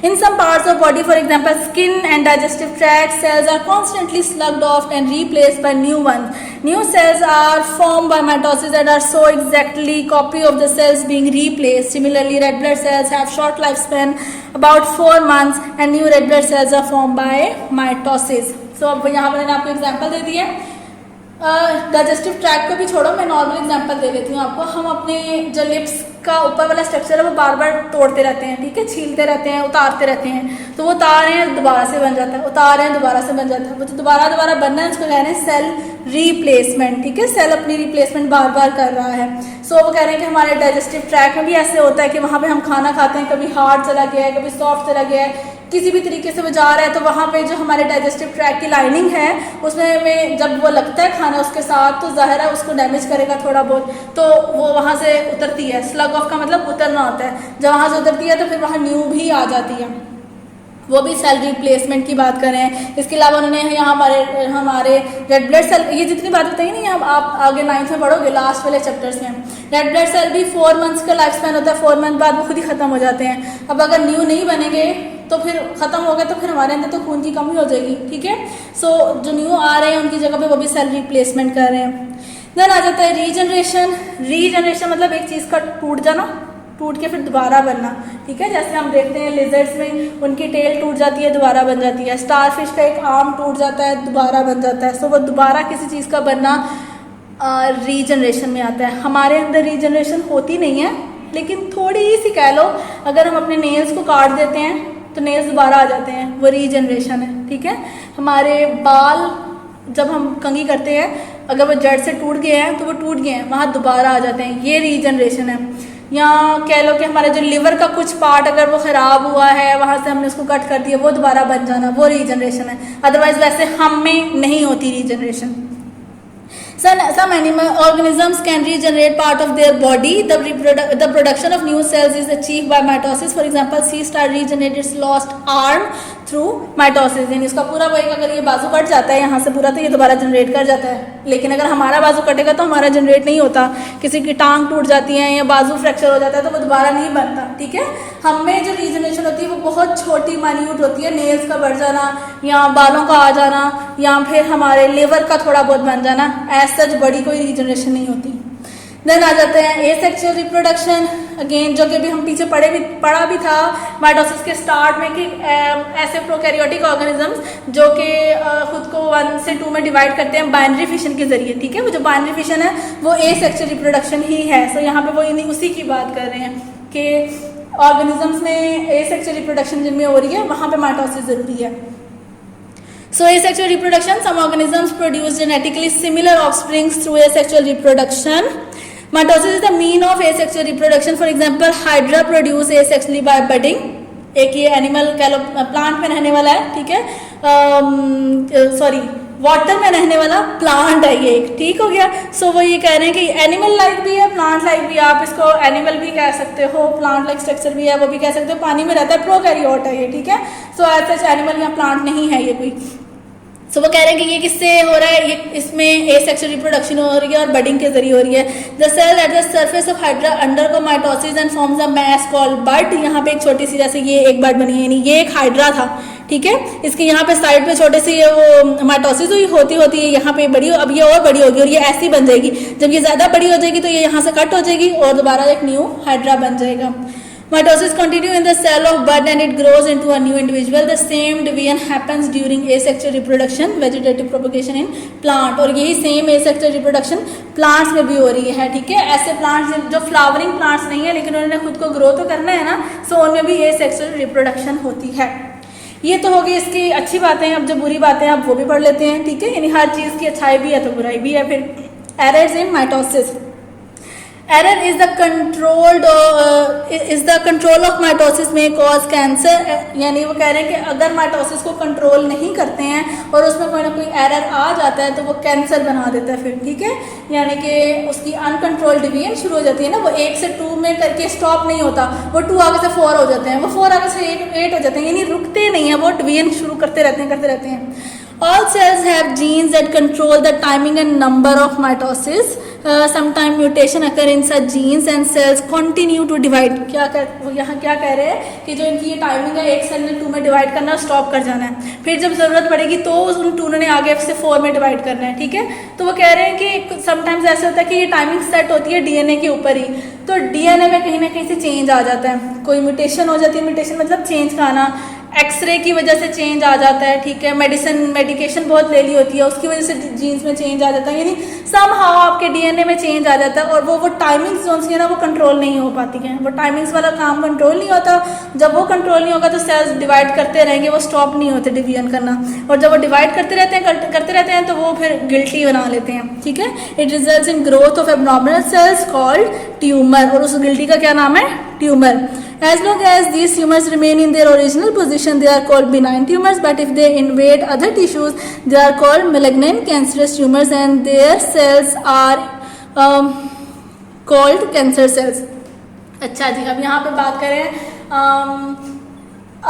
In some parts of body for example skin and digestive tract, cells are constantly sloughed off and replaced by new ones. New cells are form by mitosis that are so exactly copy of the cells being replaced. Similarly red blood cells have short life span about 4 months and new red blood cells are form by mitosis. So अब यहाँ पर मैंने आपको एग्जाम्पल दे दिए। डाइजेस्टिव ट्रैक्ट को भी छोड़ो, मैं नॉर्मल एग्जांपल दे देती हूँ आपको। हम अपने जो लिप्स का ऊपर वाला स्ट्रक्चर है वो बार बार तोड़ते रहते हैं, ठीक है, छीलते रहते हैं, उतारते रहते हैं, तो वो उतार रहे हैं दोबारा से बन जाता है, उतार रहे हैं दोबारा से बन जाता है, वो तो दोबारा बनना है, उसको कह रहे हैं सेल रिप्लेसमेंट, ठीक है। सेल अपनी रिप्लेसमेंट बार बार कर रहा है। सो वो कह रहे हैं कि हमारे डाइजेस्टिव ट्रैक्ट में भी ऐसे होता है कि वहाँ पे हम खाना खाते हैं, कभी हार्ड चला गया है, कभी सॉफ्ट चला गया है, किसी भी तरीके से वो जा रहा है, तो वहाँ पे जो हमारे डाइजेस्टिव ट्रैक्ट की लाइनिंग है उसमें जब वो लगता है खाना उसके साथ, तो जाहिर है उसको डैमेज करेगा थोड़ा बहुत, तो वो वहाँ से उतरती है। स्लग ऑफ का मतलब उतरना होता है, जब वहाँ से उतरती है तो फिर वहाँ न्यू भी आ जाती है, वो भी सेल रिप्लेसमेंट की बात कर रहे हैं। इसके अलावा उन्होंने यहाँ हमारे रेड ब्लड सेल, ये जितनी बात बताई नहीं, अब आप आगे 9th में पढ़ोगे लास्ट वाले चैप्टर्स में। रेड ब्लड सेल भी 4 months का लाइफ स्पैन होता है, 4 month बाद वो खुद ही खत्म हो जाते हैं। अब अगर न्यू नहीं बनेंगे तो फिर खत्म हो गए तो फिर हमारे अंदर तो खून की कमी हो जाएगी, ठीक है। सो जो न्यू आ रहे हैं उनकी जगह पे वो भी सेल रिप्लेसमेंट कर रहे हैं। देन आ जाता है रीजनरेशन। रीजनरेशन मतलब एक चीज़ का टूट जाना, टूट के फिर दोबारा बनना, ठीक है। जैसे हम देखते हैं लिजर्ड्स में उनकी टेल टूट जाती है, दोबारा बन जाती है। स्टारफिश का एक आर्म टूट जाता है, दोबारा बन जाता है। सो वो दोबारा किसी चीज़ का बनना रीजनरेशन में आता है। हमारे अंदर रीजनरेशन होती नहीं है, लेकिन थोड़ी सी कह लो, अगर हम अपने नेल्स को काट देते हैं तो नेल्स दोबारा आ जाते हैं, वो रीजनरेशन है, ठीक है। हमारे बाल जब हम कंघी करते हैं, अगर वो जड़ से टूट गए हैं तो वो टूट गए हैं, वहाँ दोबारा आ जाते हैं, ये रीजनरेशन है। या कह लो कि हमारे जो लिवर का कुछ पार्ट अगर वो ख़राब हुआ है, वहाँ से हमने उसको कट कर दिया, वो दोबारा बन जाना, वो रीजनरेशन है। अदरवाइज वैसे हम में नहीं होती regeneration. Some animal organisms can regenerate part of their body. The production of new cells is achieved by mitosis. For example, sea star regenerates its lost arm through mitosis. यानी उसका पूरा वही, अगर ये बाजू कट जाता है यहाँ से पूरा, तो ये दोबारा जनरेट कर जाता है। लेकिन अगर हमारा बाजू कटेगा तो हमारा जनरेट नहीं होता। किसी की टांग टूट जाती है या बाजू फ्रैक्चर हो जाता है तो वो दोबारा नहीं बनता, ठीक है। हम में जो रीजनरेशन होती है वो बहुत छोटी माइन्यूट होती है, नेल्स का बढ़ जाना या बालों का आ जाना या फिर हमारे लिवर का थोड़ा बहुत बन जाना, सच बड़ी कोई रीजनरेशन नहीं होती। देन आ जाते हैं एसेक्सुअल रिप्रोडक्शन, अगेन जो कि अभी हम पीछे पढ़ा भी था माइटोसिस के स्टार्ट में कि ऐसे प्रोकैरियोटिक ऑर्गेनिजम्स जो कि खुद को 1 से 2 में डिवाइड करते हैं बाइनरी फिशन के जरिए, ठीक है। वो जो बाइनरी फिशन है वो एसेक्सुअल रिप्रोडक्शन ही है। सो यहाँ पे वो इन्हीं उसी की बात कर रहे हैं कि ऑर्गेनिजम्स में एसेक्सुअल रिप्रोडक्शन जिनमें हो रही है वहाँ पे माइटोसिस जरूरी है। So asexual reproduction, some organisms produce genetically similar offspring through asexual reproduction. Mitosis is the mean of asexual reproduction. For example, Hydra produce asexually by budding. एक ये एनिमल कह लो प्लांट में रहने वाला है, ठीक है, सॉरी वाटर में रहने वाला प्लांट है ये एक, ठीक हो गया। सो वो ये कह रहे हैं कि एनिमल लाइक भी है, प्लांट लाइक भी है, आप इसको एनिमल भी कह सकते हो, प्लांट लाइक स्ट्रक्चर भी है, वो भी कह सकते हो, पानी में रहता है, प्रोकैरियोट है ये, ठीक है। सो एज सच एनिमल या प्लांट नहीं है ये कोई। सो वो कह रहे हैं कि ये किससे हो रहा है, ये इसमें एसेक्सुअल रिप्रोडक्शन हो रही है और बडिंग के जरिए हो रही है। The cell at the surface of hydra undergo mitosis and forms a mass called bud. यहाँ पे एक छोटी सी, जैसे ये एक बड बनी है, यानी ये एक हाइड्रा था, ठीक है। इसकी यहाँ पे साइड पे छोटे सी वो माइटोसिस हुई होती है, यहाँ पे बड़ी, अब ये और बड़ी होगी और ये ऐसी बन जाएगी। जब ये ज्यादा बड़ी हो जाएगी तो ये यहाँ से कट हो जाएगी और दोबारा एक न्यू हाइड्रा बन जाएगा। Mitosis continue in the cell of bud and it grows into a new individual. The same division happens during asexual reproduction, vegetative propagation in plant. और यही सेम asexual reproduction plants में भी हो रही है, ठीक है। ऐसे plants जो flowering plants नहीं है लेकिन उन्होंने खुद को grow तो करना है ना, so उनमें भी asexual reproduction होती है। ये तो होगी इसकी अच्छी बातें। अब जो बुरी बातें आप वो भी पढ़ लेते हैं, ठीक है। यानी हर चीज़ की अच्छाई भी है तो बुराई भी है। फिर errors in mitosis. Error is the control of mitosis may cause cancer. यानी वो कह रहे हैं कि अगर माइटोसिस को कंट्रोल नहीं करते हैं और उसमें कोई ना कोई एरर आ जाता है तो वो कैंसर बना देता है फिर, ठीक है। यानी कि उसकी अनकंट्रोल डिवीजन शुरू हो जाती है ना, वो 1 से 2 में करके स्टॉप नहीं होता, वो 2 आगे से 4 हो जाते हैं, वो 4 आगे से 8 हो जाते हैं, यानी रुकते नहीं है, वो डिवीजन शुरू करते रहते हैं। All cells have genes that control the timing and number of mitosis. Sometimes mutation occur in such genes and cells continue to divide. यहाँ क्या कह रहे हैं कि जो इनकी ये टाइमिंग है, एक सेल ने 2 में डिवाइड करना, स्टॉप कर जाना है, फिर जब जरूरत पड़ेगी तो उन 2 ने आगे से 4 में डिवाइड करना है, ठीक है। तो वो कह रहे हैं कि समटाइम्स ऐसा होता है कि ये टाइमिंग सेट होती है डीएनए के ऊपर ही, तो डीएनए में कहीं ना कहीं से चेंज आ जाता है, कोई म्यूटेशन हो जाती है, म्यूटेशन मतलब चेंज का आना, एक्सरे की वजह से चेंज आ जाता है, ठीक है। मेडिकेशन बहुत ले ली होती है उसकी वजह से जीन्स में चेंज आ जाता है, यानी समहाउ आपके डीएनए में चेंज आ जाता है और वो टाइमिंग्स जो है ना वो कंट्रोल नहीं हो पाती हैं, वो टाइमिंग्स वाला काम कंट्रोल नहीं होता। जब वो कंट्रोल नहीं होगा तो सेल्स डिवाइड करते रहेंगे, वो स्टॉप नहीं होते डिवीजन करना, और जब वो डिवाइड करते रहते हैं तो वो फिर गिल्टी बना लेते हैं, ठीक है। It results in growth of abnormal cells called tumour, और उस गिल्टी का क्या नाम है, tumour. As long as these tumors remain in their original position, they are called benign tumors. But if they invade other tissues, they are called malignant cancerous tumors, and their cells are called cancer cells. अच्छा जी, अब यहाँ पे बात करें,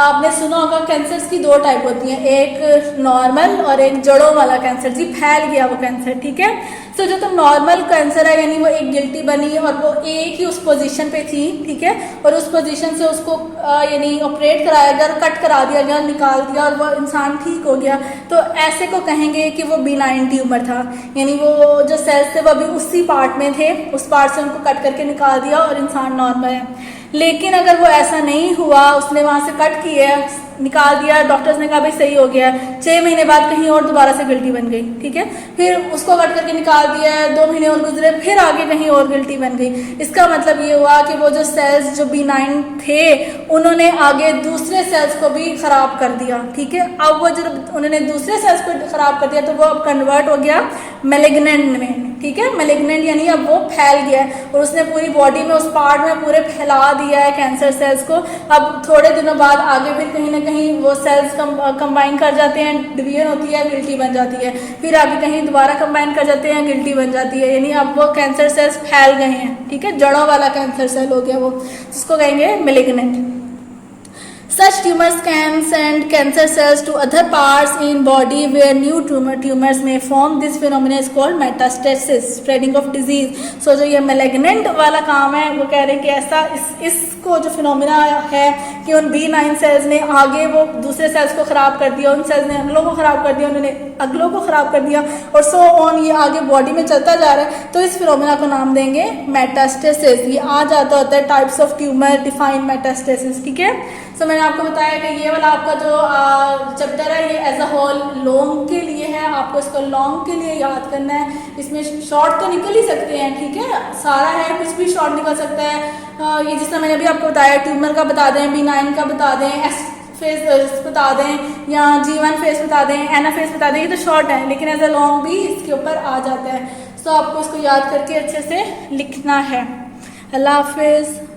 आपने सुना होगा कैंसर्स की 2 टाइप होती हैं, एक नॉर्मल और एक जड़ों वाला कैंसर। जी फैल गया वो कैंसर, ठीक है। तो जो नॉर्मल कैंसर है यानी वो एक गिल्टी बनी और वो एक ही उस पोजीशन पे थी, ठीक है, और उस पोजीशन से उसको यानी ऑपरेट कराया गया और कट करा दिया गया, निकाल दिया और वो इंसान ठीक हो गया, तो ऐसे को कहेंगे कि वो बिनाइन ट्यूमर था, यानी वो जो सेल्स थे वो अभी उसी पार्ट में थे, उस पार्ट से उनको कट करके निकाल दिया और इंसान नॉर्मल है। लेकिन अगर वो ऐसा नहीं हुआ, उसने वहाँ से कट किया, निकाल दिया, डॉक्टर्स ने कहा भाई सही हो गया, 6 महीने बाद कहीं और दोबारा से गिल्टी बन गई, ठीक है, फिर उसको कट करके निकाल दिया, 2 महीने और गुजरे, फिर आगे कहीं और गिल्टी बन गई। इसका मतलब ये हुआ कि वो जो सेल्स जो बिनाइन थे उन्होंने आगे दूसरे सेल्स को भी खराब कर दिया, ठीक है। अब वो जब उन्होंने दूसरे सेल्स को खराब कर दिया तो वो अब कन्वर्ट हो गया मैलिग्नेंट में, ठीक है। मैलिग्नेंट यानी अब वो फैल गया है और उसने पूरी बॉडी में उस पार्ट में पूरे फैला दिया है कैंसर सेल्स को। अब थोड़े दिनों बाद आगे फिर कहीं ना कहीं वो सेल्स कंबाइन कर जाते हैं, डिवीजन होती है, गिल्टी बन जाती है, फिर आगे कहीं दोबारा कंबाइन कर जाते हैं, गिल्टी बन जाती है, यानी अब वो कैंसर सेल्स फैल गए हैं, ठीक है। जड़ों वाला कैंसर सेल हो गया वो, जिसको कहेंगे malignant. Such tumors can send cancer cells to other parts in body where new tumors may form. This phenomenon is called metastasis, spreading of disease. So जो ये malignant वाला काम है वो कह रहे हैं कि ऐसा इसको जो फिनोमिना है कि उन B9 सेल्स ने आगे वो दूसरे सेल्स को ख़राब कर दिया, उन सेल्स ने अगलों को ख़राब कर दिया, उन्होंने अगलों को ख़राब कर दिया और सो ऑन, ये आगे बॉडी में चलता जा रहा है, तो इस फिनोमिना को नाम देंगे मेटास्टेसिस। ये आ जाता होता है types of tumour define metastasis, ठीक है। तो मैंने आपको बताया कि ये वाला आपका जो चैप्टर है ये एज अ होल लॉन्ग के लिए है, आपको इसको लॉन्ग के लिए याद करना है। इसमें शॉर्ट तो निकल ही सकते हैं, ठीक है, सारा है, कुछ भी शॉर्ट निकल सकता है। ये जिस तरह मैंने अभी आपको बताया, ट्यूमर का बता दें, B9 का बता दें, S फेस बता दें या G1 फेस बता दें, एना फेस बता दें, ये तो शॉर्ट है, लेकिन एज अ लॉन्ग भी इसके ऊपर आ जाता है। तो आपको इसको याद करके अच्छे से लिखना है। अल्लाह हाफिज़।